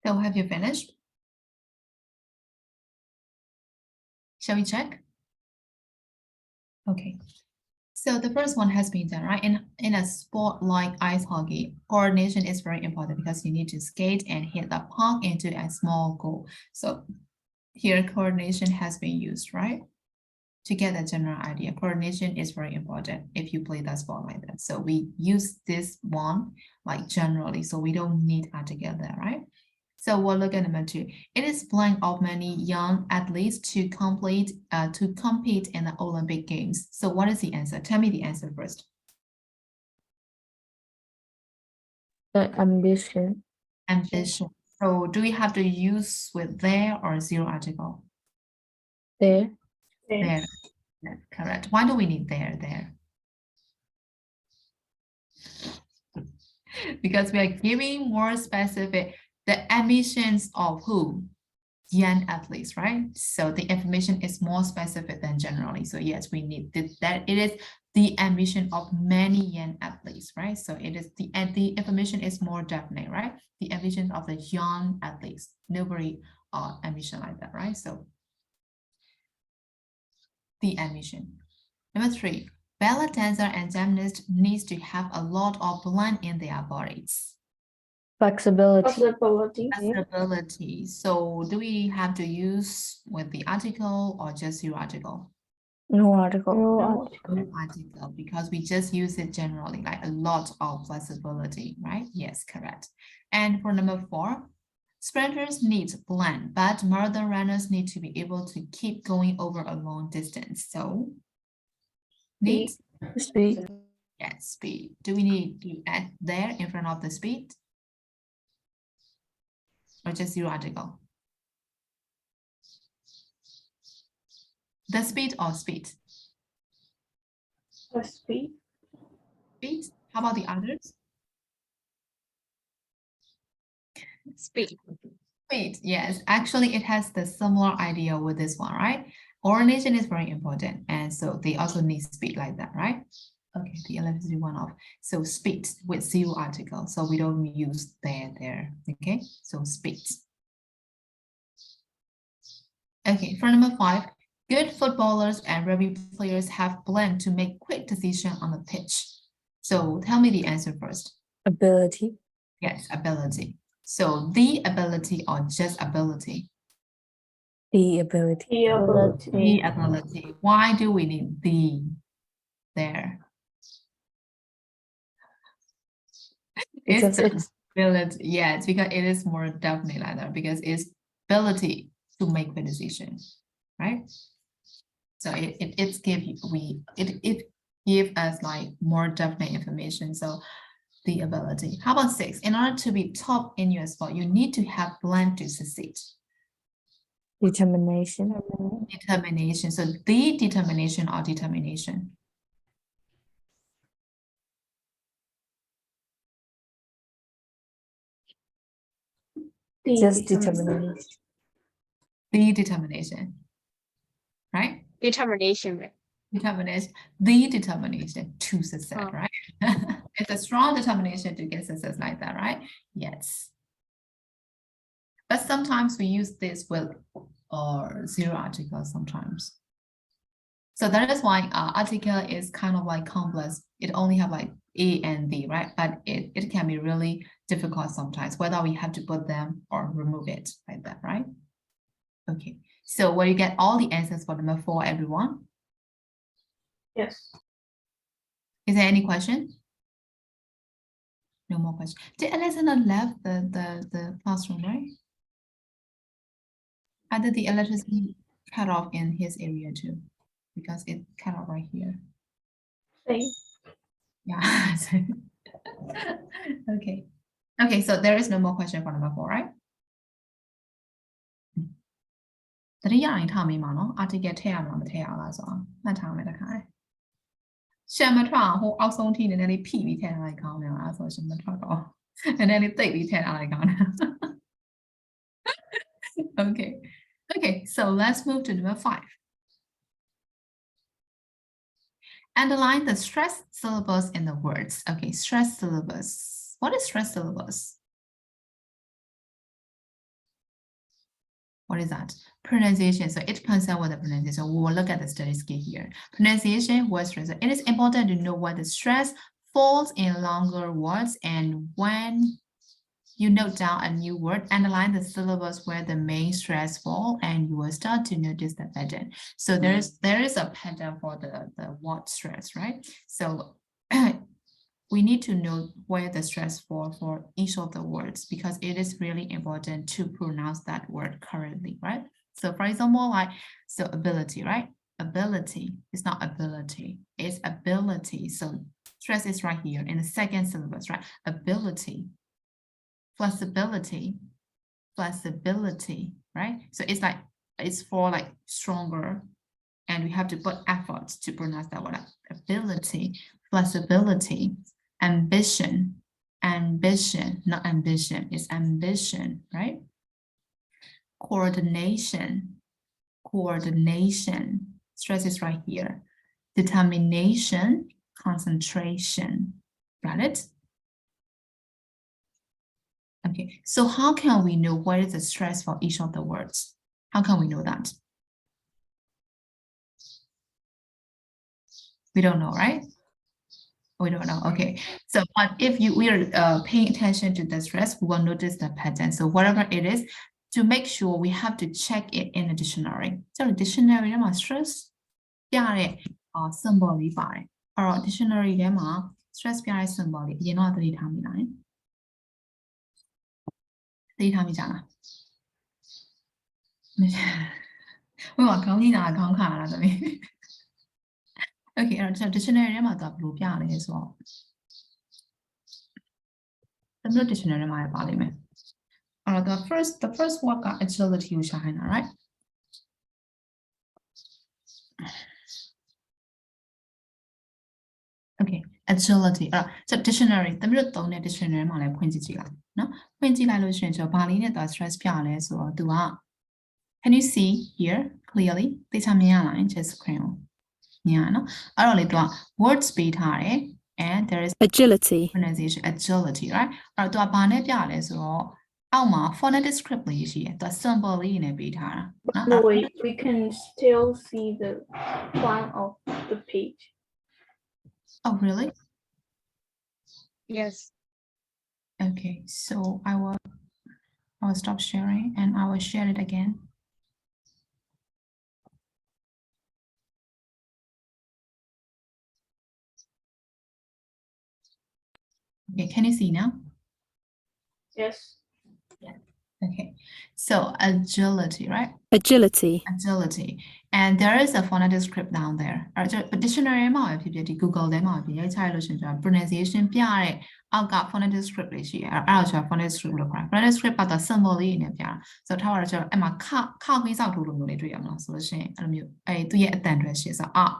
So have you finished? Shall we check? Okay. So the first one has been done, right? In a sport like ice hockey, coordination is very important because you need to skate and hit the puck into a small goal. So here coordination has been used, right? To get a general idea, coordination is very important if you play that sport like that. So we use this one like generally, so we don't need article there, right? So we'll look at number 2. It is planned of many young athletes to compete in the Olympic Games. So what is the answer? Tell me the answer first. The ambition. Ambition. So do we have to use with there or zero article? There. There. Yeah, correct. Why do we need there? Because we are giving more specific the ambitions of who? Young athletes, right? So the information is more specific than generally. So yes, we need that. It is the ambition of many young athletes, right? So it is the information is more definite, right? The ambition of the young athletes. Nobody ambition like that, right? So the ambition. Number 3, ballet dancer and gymnast needs to have a lot of blood in their bodies. Flexibility. Possibility. Flexibility. So do we have to use with the article or just your article? No article. No article, because we just use it generally, like a lot of flexibility, right? Yes, correct. And for number 4, sprinters need blend, but marathon runners need to be able to keep going over a long distance. So need Speed. yes, speed. Do we need to add there in front of the speed? Or just zero article? The speed or speed? The speed. Speed. How about the others? Speed. Speed, yes. Actually, it has the similar idea with this one, right? Coordination is very important. And so they also need speed like that, right? Okay, the electricity went off. So speed with zero article. So we don't use there. Okay, so speed. Okay, for number 5, good footballers and rugby players have blend to make quick decision on the pitch. So tell me the answer first. Ability. Yes, ability. So the ability or just ability? The ability. The ability. The ability. Why do we need the there? Because it's ability. Yeah, it's because it is more definitely like that because it's ability to make the decision, right? So it give us like more definite information. So the ability. How about 6? In order to be top in your sport, you need to have blend to succeed. determination. Determination. So the determination or determination. Just determination. The determination. Right? Determination. Determination. The determination to success, Oh. right? It's a strong determination to get success like that, right? Yes. But sometimes we use this with zero article sometimes. So that is why article is kind of like complex. It only have like A and B, right? But it can be really difficult sometimes, whether we have to put them or remove it like that, right? Okay, so will you get all the answers for number 4, everyone? Yes. Is there any question? No more question. Did Alexander left the classroom, right? How did the electricity cut off in his area too? Because it cut off right here. Same. Yeah. Okay. Okay, so there is no more question for number 4, right? တတိယရင်ထားမိမှာနော် article ထည့်ရမှာမထည့်ရလားဆိုတော့မှတ်ထားမယ်တခါရှမ်းမထွက်အောင်ဟိုအောက်ဆုံးထိနည်းနည်းလေးဖိပြီးထည့်ထားလိုက်ကောင်းတယ်လားဆိုတော့ရှမ်းမထွက်တော့နည်းနည်းလေးသိပ်ပြီးထည့်ထားလိုက်ကောင်းတယ် Okay. Okay, so let's move to number 5. Underline the stress syllables in the words. Okay, stress syllables. What is stress syllables? What is that? Pronunciation. So it concerns with the pronunciation. We will look at the statistics here. Pronunciation, word stress. It is important to know where the stress falls in longer words, and when you note down a new word, underline the syllables where the main stress fall, and you will start to notice the pattern. So there is a pattern for the word stress, right? So we need to know where the stress fall for each of the words, because it is really important to pronounce that word correctly, right? So for example, like, so ability, right? Ability, it's not ability, it's ability. So stress is right here in the second syllabus, right? Ability. Flexibility, flexibility, right? So it's like, it's for like stronger, and we have to put efforts to pronounce that word. Ability, flexibility, ambition, ambition, not ambition, it's ambition, right? Coordination, coordination, stress is right here. Determination, concentration, got it? Okay, so how can we know what is the stress for each of the words? How can we know that? We don't know, right? We don't know. Okay, so but if we are paying attention to the stress, we will notice the pattern. So whatever it is, to make sure, we have to check it in a dictionary. So dictionary ထဲမှာ stress ပြတဲ့ symbol လေးပါတယ်။အဲ့တော့ dictionary ထဲမှာ stress ပြတဲ့ symbol လေးအရင်တော့သတိထားမိလား။သတိထားမိကြလား။ဝိုင်းခေါင်းကြီးနာခေါင်းခါလာတယ်။ Okay, အဲ့တော့ dictionary ထဲမှာသူကဘယ်လိုပြလဲဆိုတော့ သမီးတို့ dictionary ထဲမှာပါလိမ့်မယ်။အဲ့တော့ the first word က agility ကိုရှာခိုင်းတာ right? Okay, agility အဲ့တော့ dictionary သမီးတို့သုံးတဲ့ dictionary မှာလည်းဖွင့်ကြည့်ကြည့်လိုက်နော်။ဖွင့်ကြည့်လိုက်လို့ရှိရင်ကျွန်တော်ဘာလေးနဲ့သူ stress ပြလဲဆိုတော့သူက can you see here clearly သိချမြင်ရလား just screen ကိုမြင်ရနော်။အဲ့တော့လေသူက words ပေးထားတယ် and there is agility, pronunciation agility, right? အဲ့တော့သူကဘာနဲ့ပြလဲဆိုတော့အောက်မှာ phonetic script လေးရှိတယ်။သူက symbol လေးနဲ့ပေးထားတာနော်။ No, wait, we can still see the plan of the page. Oh, really? Yes. Okay, so I will stop sharing and I will share it again. Okay, can you see now? Yes. Okay, so agility, right? agility, Agility. And there is a phonetic script down there. Dictionary မှာပဲဖြစ်ဖြစ်ဒီ Google ထဲမှာပဲရိုက်ချလိုက်လို့ရှိရင်ကျွန်တော် pronunciation ပြတဲ့အောက်က phonetic script လေးရှိတယ်။အဲ့ဒါကျွန်တော် phonetic script လို့ခေါ်တာ။ phonetic script ကတော့ symbol လေးနဲ့ပြတာ။ဆိုတော့ထားပါတော့ကျွန်တော်အဲ့မှာခခွေးစောက်ထိုးလို့မျိုးလေးတွေ့ရမလားဆိုလို့ရှိရင်အဲ့လိုမျိုးသူ့ရဲ့အတန်ထွက်ရှိဆိုတော့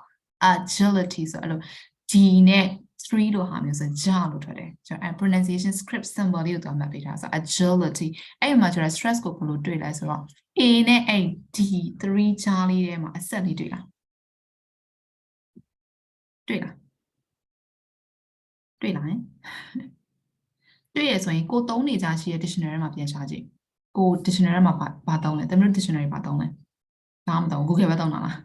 agility ဆိုအဲ့လို D နဲ့ 3 လို့ဟာမျိုးဆိုကြာလို့ထွက်တယ်ကျွန်တော် pronunciation script symbol လေးကိုသူမှတ်ပေးထားဆို agility အဲ့မှာကျွန်တော် stress ကိုဘယ်လိုတွေ့လဲဆိုတော့ A နဲ့ D 3 ကြားလေးထဲမှာအဆက်လေးတွေ့လားတွေ့လားတွေ့ရဆိုရင်ကိုသုံးနေကြရှိတဲ့ dictionary မှာပြန်ရှာကြည့်ကို dictionary မှာဘာသုံးလဲတမီးတို့ dictionary ဘာသုံးလဲဘာမှမသုံး Google ပဲသုံးတာလား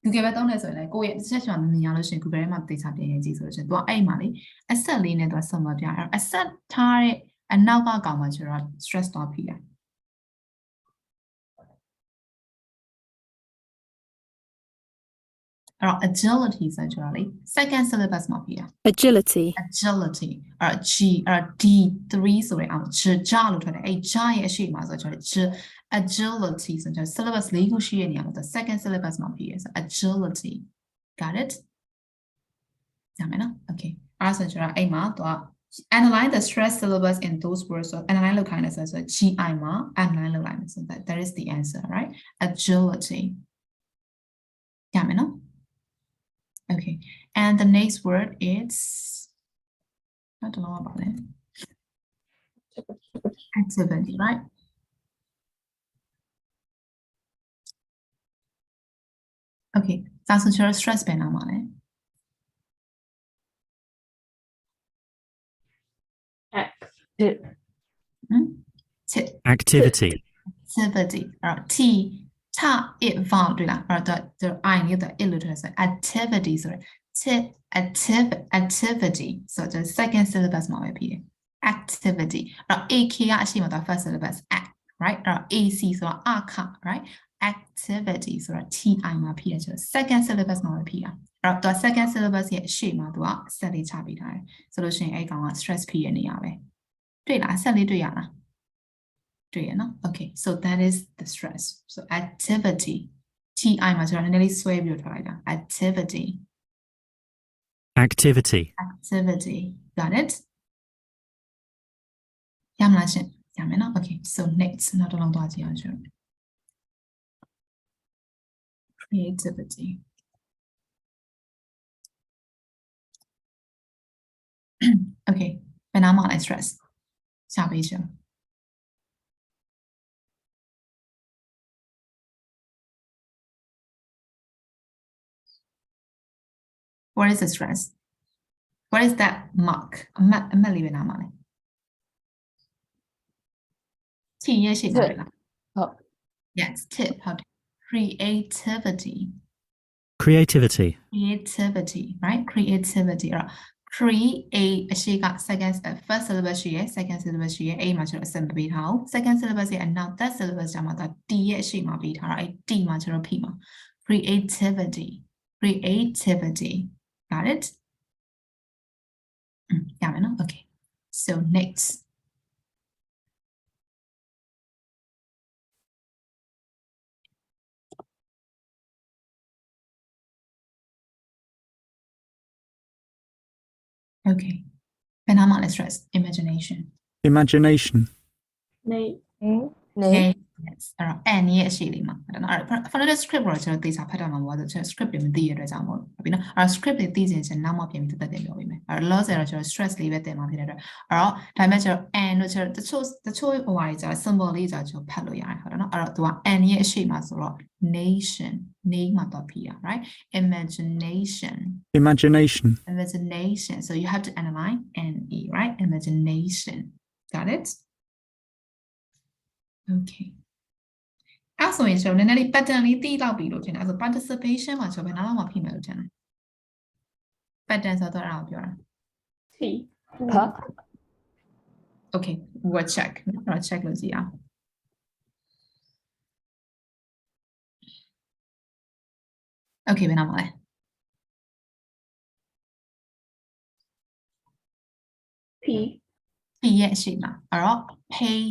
Google ပဲသုံးလဲဆိုရင်လည်းကိုယ့်ရဲ့ search မှာမမြင်ရလို့ရှိရင် Google ထဲမှာသေချာပြင်ရကြည့်ဆိုလို့ရှိရင်သူကအဲ့မှာလေအဆက်လေးနဲ့သူက symbol ပြအဲ့အဆက်ထားတဲ့အနောက်ကကောင်မှကျွန်တော် stress တော့ဖိတယ်အဲ့တော့ agility ဆိုကျွန်တော်လေ second syllabus မှာဖိတာ agility, agility အဲ့တော့ G အဲ့တော့ D 3ဆိုရင်အောင်ကြလို့ထွက်တယ်အဲ့ကြရဲ့အရှိမဆိုကျွန်တော် agility ဆိုကျွန်တော် syllabus ၄ခုရှိတဲ့နေရာမှာ second syllabus မှာဖိရဆို agility got it ရမယ်နော် okay အဲ့ဆိုကျွန်တော်အဲ့မှာသူက analyze the stress syllabus in those words so analyze လုပ်ခိုင်းတယ်ဆိုတော့ GI မှာ analyze လုပ်လိုက်မယ်ဆိုတော့ that is the answer right agility ရမယ်နော်Okay, and the next word is I don't know about it. Activity, right? Okay, that's a stress pen on it. X. activity, activity အဲ့တော့ t ထ it vowel တွေ့လားအဲ့တော့သူ I နဲ့သူ it လို့ထည့်ဆို activity ဆိုရယ် activity ဆိုတော့ second syllabus မှာပဲဖြစ်တယ် activity အဲ့တော့ ak ကအရှိမတော့ first syllabus act right အဲ့တော့ ac ဆိုတာအခ right activity ဆိုတာ ti မှာဖြစ်တယ်ဆိုတော့ second syllabus မှာပဲဖြစ်တာအဲ့တော့ second syllabus ရဲ့အရှိမသူကဆက်လေးချပေးထားတယ်ဆိုလို့ရှိရင်အဲ့ကောင်က stress ဖြစ်ရနေရပဲတွေ့လားဆက်လေးတွေ့ရလားတွေ့ရနော် okay so that is the stress so activity ti မှာဆိုတော့နည်းနည်းလေးဆွဲပြီးထားလိုက်တာ activity activity, got it ရမလားရှင်ရမယ်နော် okay so next နောက်တစ်လုံးသွားကြည့်အောင်ရှင် creativity okay ဘယ်နာမှာလဲ stress ရှာပေးရှင် what is the stress what is that mark အမှတ်လေးပဲနားမှာလဲ T ရဲ့ရှိပါလား ဟုတ် yes tip ဟုတ်တယ် creativity creativity, right creativity အဲ့တော့ create အရှိက second first syllabus ရှိရယ် second syllabus ရှိရယ်အဲ့မှာကျွန်တော်အစမပေးထားအောင် second syllabus ရဲ့အနောက် third syllabus ကျမှတော့ T ရဲ့အရှိမှာပေးထားတာအဲ့ T မှာကျွန်တော်ဖိမှာ creativity got it ရမယ်နော် okay so next okay ဘယ်နာမှာလဲ stress imagination imagination, Nay. နေ yes အဲ့တော့ n ရဲ့အရှိလေးမှာအဲ့တော့အဲ့ phonetic script ကိုကျွန်တော်သိစားဖတ်တော့မှာမဟုတ်ဘူးကျွန်တော် script တွေမသိရတဲ့အတွက်ကြောင့်မို့ဟုတ်ပြီနော်အဲ့ script တွေသိချင်ချင်နောက်မှပြင်ပြီးတက်ပြောပေးမယ်အဲ့ loss ဆိုတော့ကျွန်တော် stress လေးပဲတင်မှာဖြစ်တဲ့အတွက်အဲ့တော့ဒါပေမဲ့ကျွန်တော် n လို့ကျွန်တော်တချို့ဟိုဟာတွေကြာ symbol လေးကြာကျွန်တော်ဖတ်လို့ရတယ်ဟုတ်တယ်နော်အဲ့တော့သူက n ရဲ့အရှိမှာဆိုတော့ nation name မှာတော့ဖြစ်ရ right imagination so you have to underline ne right imagination got it okay အဲ့ဆိုရင်ကျွန်တော်နည်းနည်းလေး pattern လေးသိလောက်ပြီလို့ထင်တယ်အဲ့ဆို participation မှာကျွန်တော်ဘယ်နားလောက်မှဖြစ်မယ်လို့ထင်တယ် pattern ဆိုတော့အဲ့ဒါကိုပြောတာ T. ဟာ okay we'll check နော် check လို့ကြည့်အောင် okay ဘယ်နားမှာလဲ P. P ရဲ့အရှိမှာအဲ့တော့ pay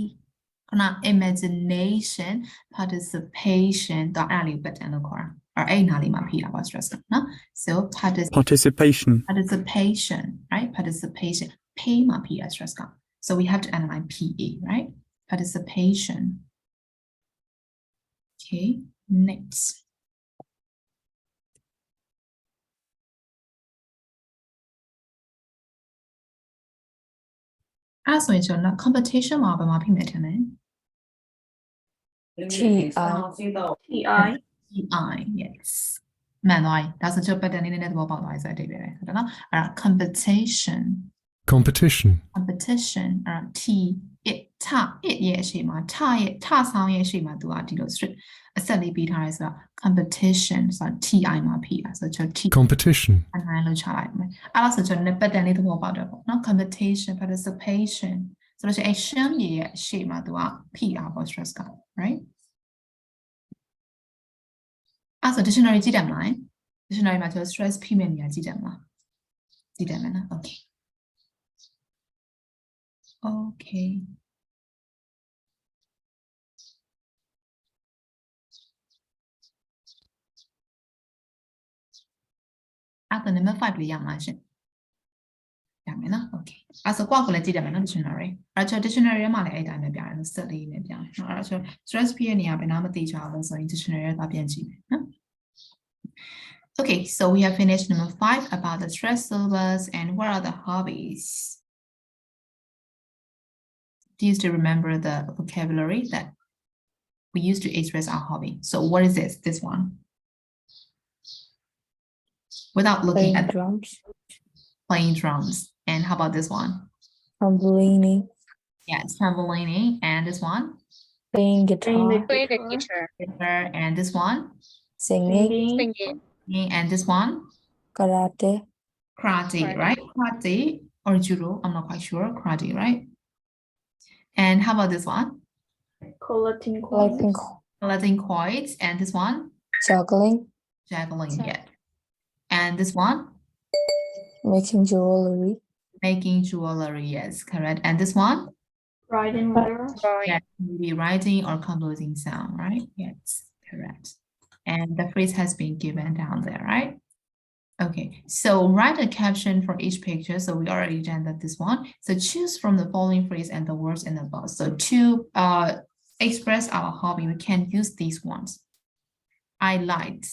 ခုန imagination participation တော့အဲ့ဒါလေး pattern လို့ခေါ်တာအဲ့နားလေးမှာဖိတာပါ stress နော် so participation, right participation pay မှာဖိတာ stress က so we have to underline PA right participation okay nextအဲ့ဆိုရင်ကျွန်တော် competition မှာဘယ်မှာဖိမယ်ထင်လဲ T. I. TI yes မှန်သွားပြီဒါဆိုကျွန်တော် pattern လေးနည်းနည်းသဘောပေါက်သွားပြီဆိုတဲ့အဓိပ္ပာယ်ပဲဟုတ်တယ်နော်အဲ့ဒါ competition competition, T it ထ it ရဲ့အရှိမှာထဆောင်ရဲ့အရှိမှာသူကဒီလို strict အဆက်လေးပေးထားရဲဆိုတော့ competition ဆိုတော့ TI မှာဖိတာဆိုတော့ကျွန်တော် T competition, အနိုင်လို့ချလိုက်မယ်အဲ့ဒါဆိုကျွန်တော် pattern လေးသဘောပေါက်တယ်ပေါ့နော် competition participation ဆိုလို့ရှိရင် action ရဲ့အရှိမှာသူကဖိတာပေါ့ stress က right အဲ့ဆို dictionary ကြည့်တယ်မလား dictionary မှာကျွန်တော် stress ဖိမဲ့နေရာကြည့်တယ်မလားကြည့်တယ်မယ်နော် okay okay after number 5လေးရမှာရှင်ရမယ်နော် okay အဲ့ဆိုကိုယ့်ကိုလည်းကြည့်တယ်မယ်နော် dictionary အဲ့တော့ dictionary ထဲမှာလည်းအဲ့တိုင်းပဲပြရတယ်လို့ set လေးနဲ့ပြရတယ်နော်အဲ့တော့ stress ဖြစ်ရဲ့နေရာဘယ်နာမသိချအောင်လို့ဆိုရင် dictionary ထဲသွားပြန်ကြည့်မယ်နော် okay so we have finished number 5 about the stress syllabus and what are the hobbies do you still remember the vocabulary that we used to express our hobby so what is this one without looking playing at drums playing drums and how about this one trampolining yeah it's trampolining and this one Playing Playing the guitar, Play the guitar. guitar. And this one, singing, Singing. and this one, karate, karate, Karate. right? Karate or judo, I'm not quite sure. Karate, right? And how about this one? Collecting collecting, coins. Collecting coins. And this one, juggling, juggling, yeah. And this one, making jewelry, making jewelry, yes, correct. And this one, Writing letters. Drawing. yeah, maybe writing or composing sound, right? Yes, correct. And the phrase has been given down there, right? Okay, so write a caption for each picture. So we already done that this one. So choose from the following phrase and the words in the box. So to express our hobby, we can use these ones. I liked,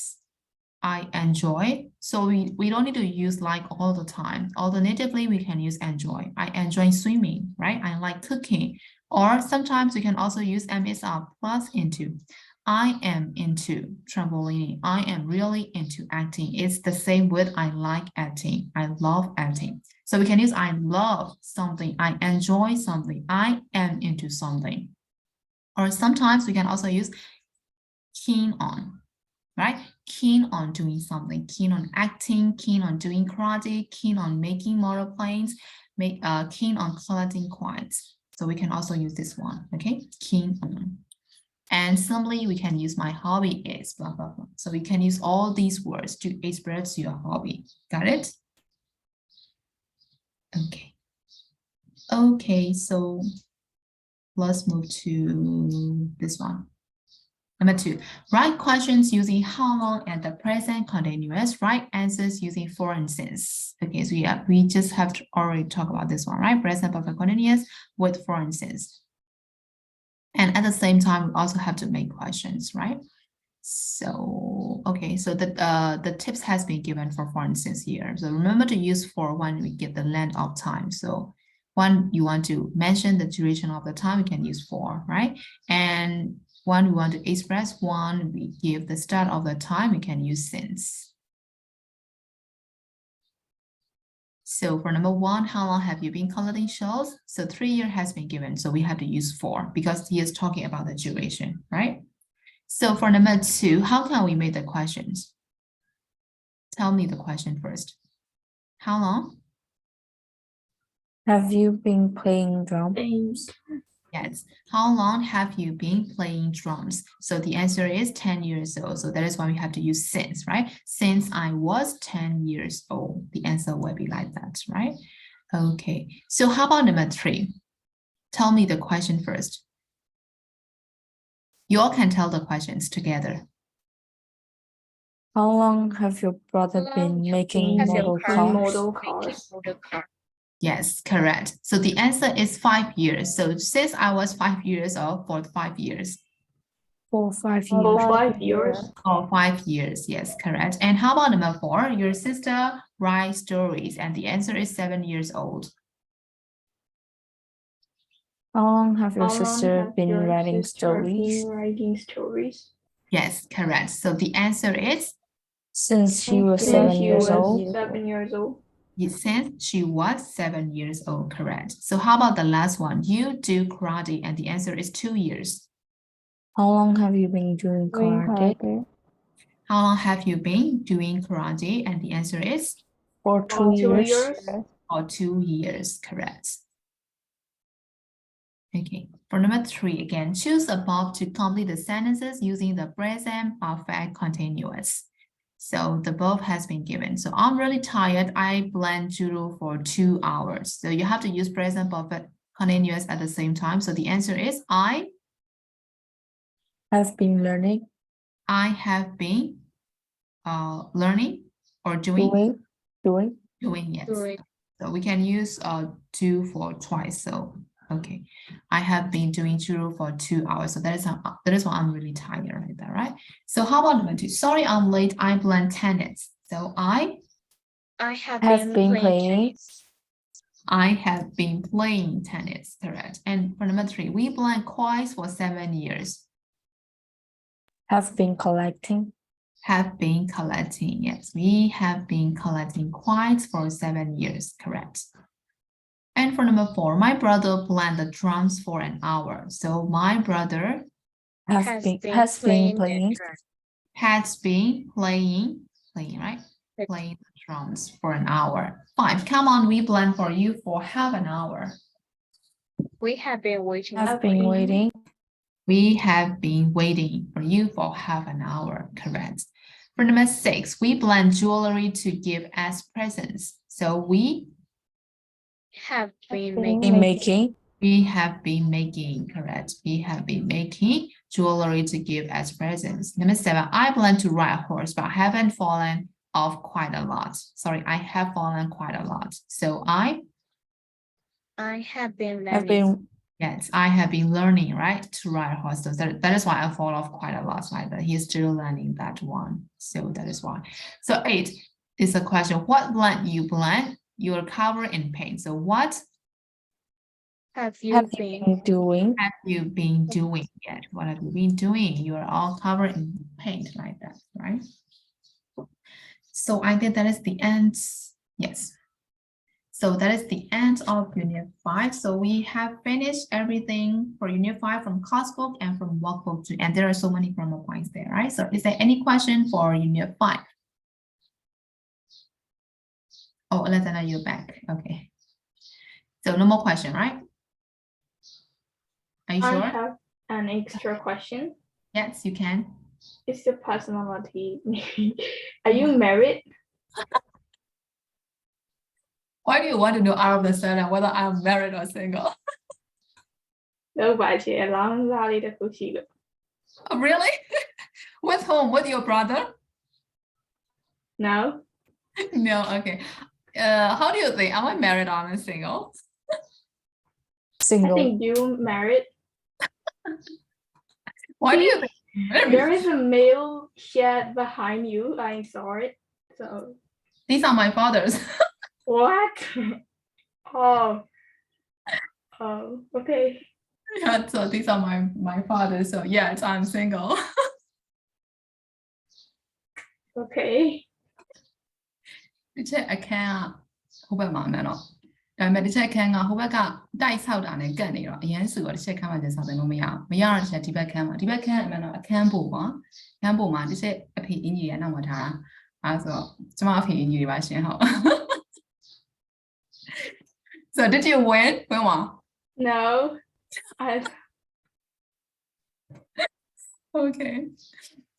I enjoy. So we don't need to use like all the time. Alternatively, we can use enjoy. I enjoy swimming, right? I like cooking. Or sometimes we can also use MSR plus into. I am into trampolining. I am really into acting. It's the same with I like acting. I love acting. So we can use I love something. I enjoy something. I am into something. Or sometimes we can also use keen on, right? Keen on doing something, keen on acting, keen on doing karate, keen on making motor planes, keen on collecting coins. So we can also use this one, okay? Keen on. And similarly, we can use my hobby is blah, blah, blah. So we can use all these words to express your hobby. Got it? Okay. Okay, so let's move to this one. Number 2, write questions using how long and the present continuous. Write answers using for instance. Okay, so yeah, we just have to already talk about this one, right? Present perfect continuous with for instance. And at the same time, we also have to make questions, right? So, okay, so the tips has been given for instance here. So remember to use for when we get the length of time. So when you want to mention the duration of the time, we can use for, right? And when we want to express one, we give the start of the time, we can use since. So for number 1, how long have you been collecting shells? So 3 years has been given, so we have to use for because he is talking about the duration, right? So for number 2, how can we make the questions? Tell me the question first. How long? have you been playing drums? Games. Yes. How long have you been playing drums? So the answer is 10 years old. So that is why we have to use since, right? Since I was 10 years old. The answer will be like that, right? Okay. So how about number 3? Tell me the question first. You all can tell the questions together. How long have your brother been making Has your model partner cars? Model making cars. model car? Yes, correct. So the answer is 5 years. So since I was 5 years old for 5 years. For 5 For years. 5 years. Oh, 5 years. Yes, correct. And how about number 4? Your sister writes stories and the answer is 7 years old. How long have your How long sister have been your writing sister stories? been writing stories? Yes, correct. So the answer is Since she was Since 7 she years was old. 7 years old. since she was 7 years old, correct. So how about the last one? You do karate and the answer is 2 years. How long have you been doing karate? How long have you been doing karate? And the answer is For 2 For 2 years. years. or 2 years, correct. Okay, for number 3, again, choose above to complete the sentences using the present perfect continuous. So the above has been given. So I'm really tired. I played judo for 2 hours. So you have to use present perfect continuous at the same time. So the answer is I Have been learning. I have been learning or doing Doing. yes. Doing. So we can use do for twice. So okay, I have been doing judo for 2 hours. So that is why I'm really tired right there, right? So how about number 2? Sorry, I'm late. I played tennis. So I have been playing. tennis. I have been playing tennis, correct. And for number 3, we played coins for 7 years. Have been collecting. Have been collecting, yes. We have been collecting coins for 7 years, correct. And for number 4, my brother played the drums for an hour. So my brother Has been playing. Has been playing, right? Yes. Playing the drums for an hour. 5. Come on, we plan for you for half an hour. We have been waiting. Have been waiting. We have been waiting for you for half an hour. Correct. For number 6, we plan jewelry to give as presents. So we Have been In making. making. have been making, correct. We have been making jewelry to give as presents. Number 7, I plan to ride a horse, but haven't fallen off quite a lot. Sorry, I have fallen quite a lot. So I have been Have learning. been yes, I have been learning, right, to ride a horse. So that is why I fall off quite a lot, right? But he's still learning that one. So that is why. So 8 is a question. What plan you plan? You're covered in paint. So what Have you have been? been doing. have you been doing yet? What have you been doing? You're all covered in paint like that, right? So I think that is the end. Yes. So that is the end of Unit 5. So we have finished everything for Unit 5 from Costbook and from Workbook 2. And there are so many promo points there, right? So is there any question for Unit 5? Oh, Alexandra, you're back. Okay. So no more question, right? Are you I sure? have an extra question. Yes, you can. It's your personality. Are you married? Why do you want to know out of the 7 whether I'm married or single? လုပ်ပါချေအလောင်းစားလေးတစ်ခုရှိလို့ Oh, really? With whom? With your brother? No. No, okay. How do you think? Am I married or am I single? I Single. think you married. Why do you think? There is a male shed behind you. I saw it. So These are my fathers. what? Oh. Oh, okay. Yeah, so these are my fathers. So yes, I'm single. Okay. တစ်ချက်အခန်းကဟိုဘက်မှာမှန်တော့ဒါပေမဲ့တစ်ချက်အခန်းကဟိုဘက်ကတိုက်ဆောက်တာနဲ့ကန့်နေတော့အရန်စုတော့တစ်ချက်ခန်းမှာကျဆောက်တယ်လို့မရတော့တစ်ချက်ဒီဘက်ခန်းမှာဒီဘက်ခန်းအမှန်တော့အခန်းပို့ပါအခန်းပို့မှာတစ်ချက်အဖေအင်ကြီးရနောက်မှာထားတာအဲဆိုတော့ကျမအဖေအင်ကြီးတွေပါရှင်ဟုတ် So did you win? Win one. No. Okay.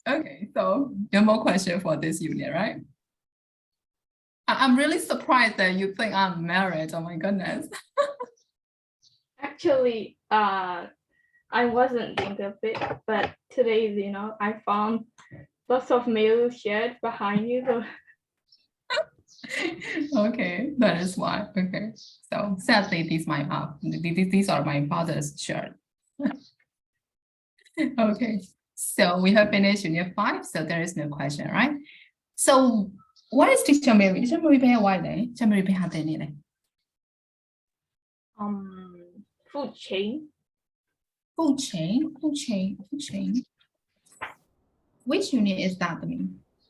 Okay, so no more question for this unit, right? I'm really surprised that you think I'm married. Oh my goodness. Actually, I wasn't thinking of it, but today, I found lots of male shed behind you. So Okay, that is why. Okay, so sadly, these are my father's shirt. Okay, so we have finished Unit 5, so there is no question, right? So what is Teacher Mary? Teacher Mary pay why then? Teacher Mary pay how they need it? food chain. Food chain. Which unit is that?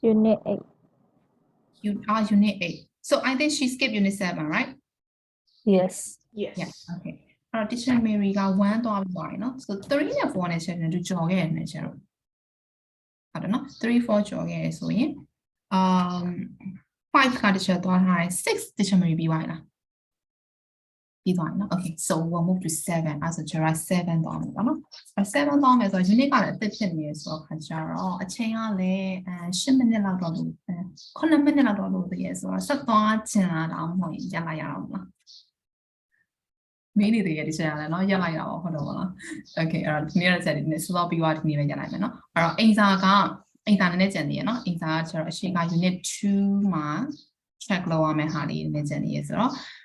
Unit 8. Unit 8. So I think she skipped Unit 7, right? Yes. Yes. Yeah, okay. Teacher Mary got 1 to 1, no? So 3 and 4 is checking to jog in, I don't know, 3, 4 jog in, so yeah. 5 got teacher to high, 6 teacher Mary be why no? Okay, so we'll move to 7 as a chair 7 down, no? 7 down is a unit got a tip in so a chain and 10 minutes out of the 9 minutes out of the years or so down point, Maybe the edition, no, yellow, okay, near said in the sloppy what near Yanamano, or Inzaga, Inzan, no, Inza, she got unit 2 months, check low on my hardy in the years,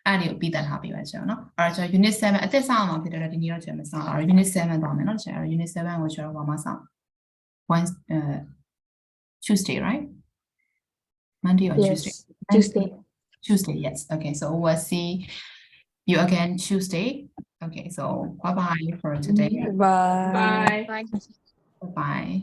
and you'll be that happy right now, or unit 7 at the sound of the near German, or unit 7 dominant chair, unit 7, which are one once Tuesday, right? Monday or Tuesday? Tuesday, yes. Okay, so we'll see you again Tuesday. Okay, so bye-bye for today. Bye. Bye. Bye-bye.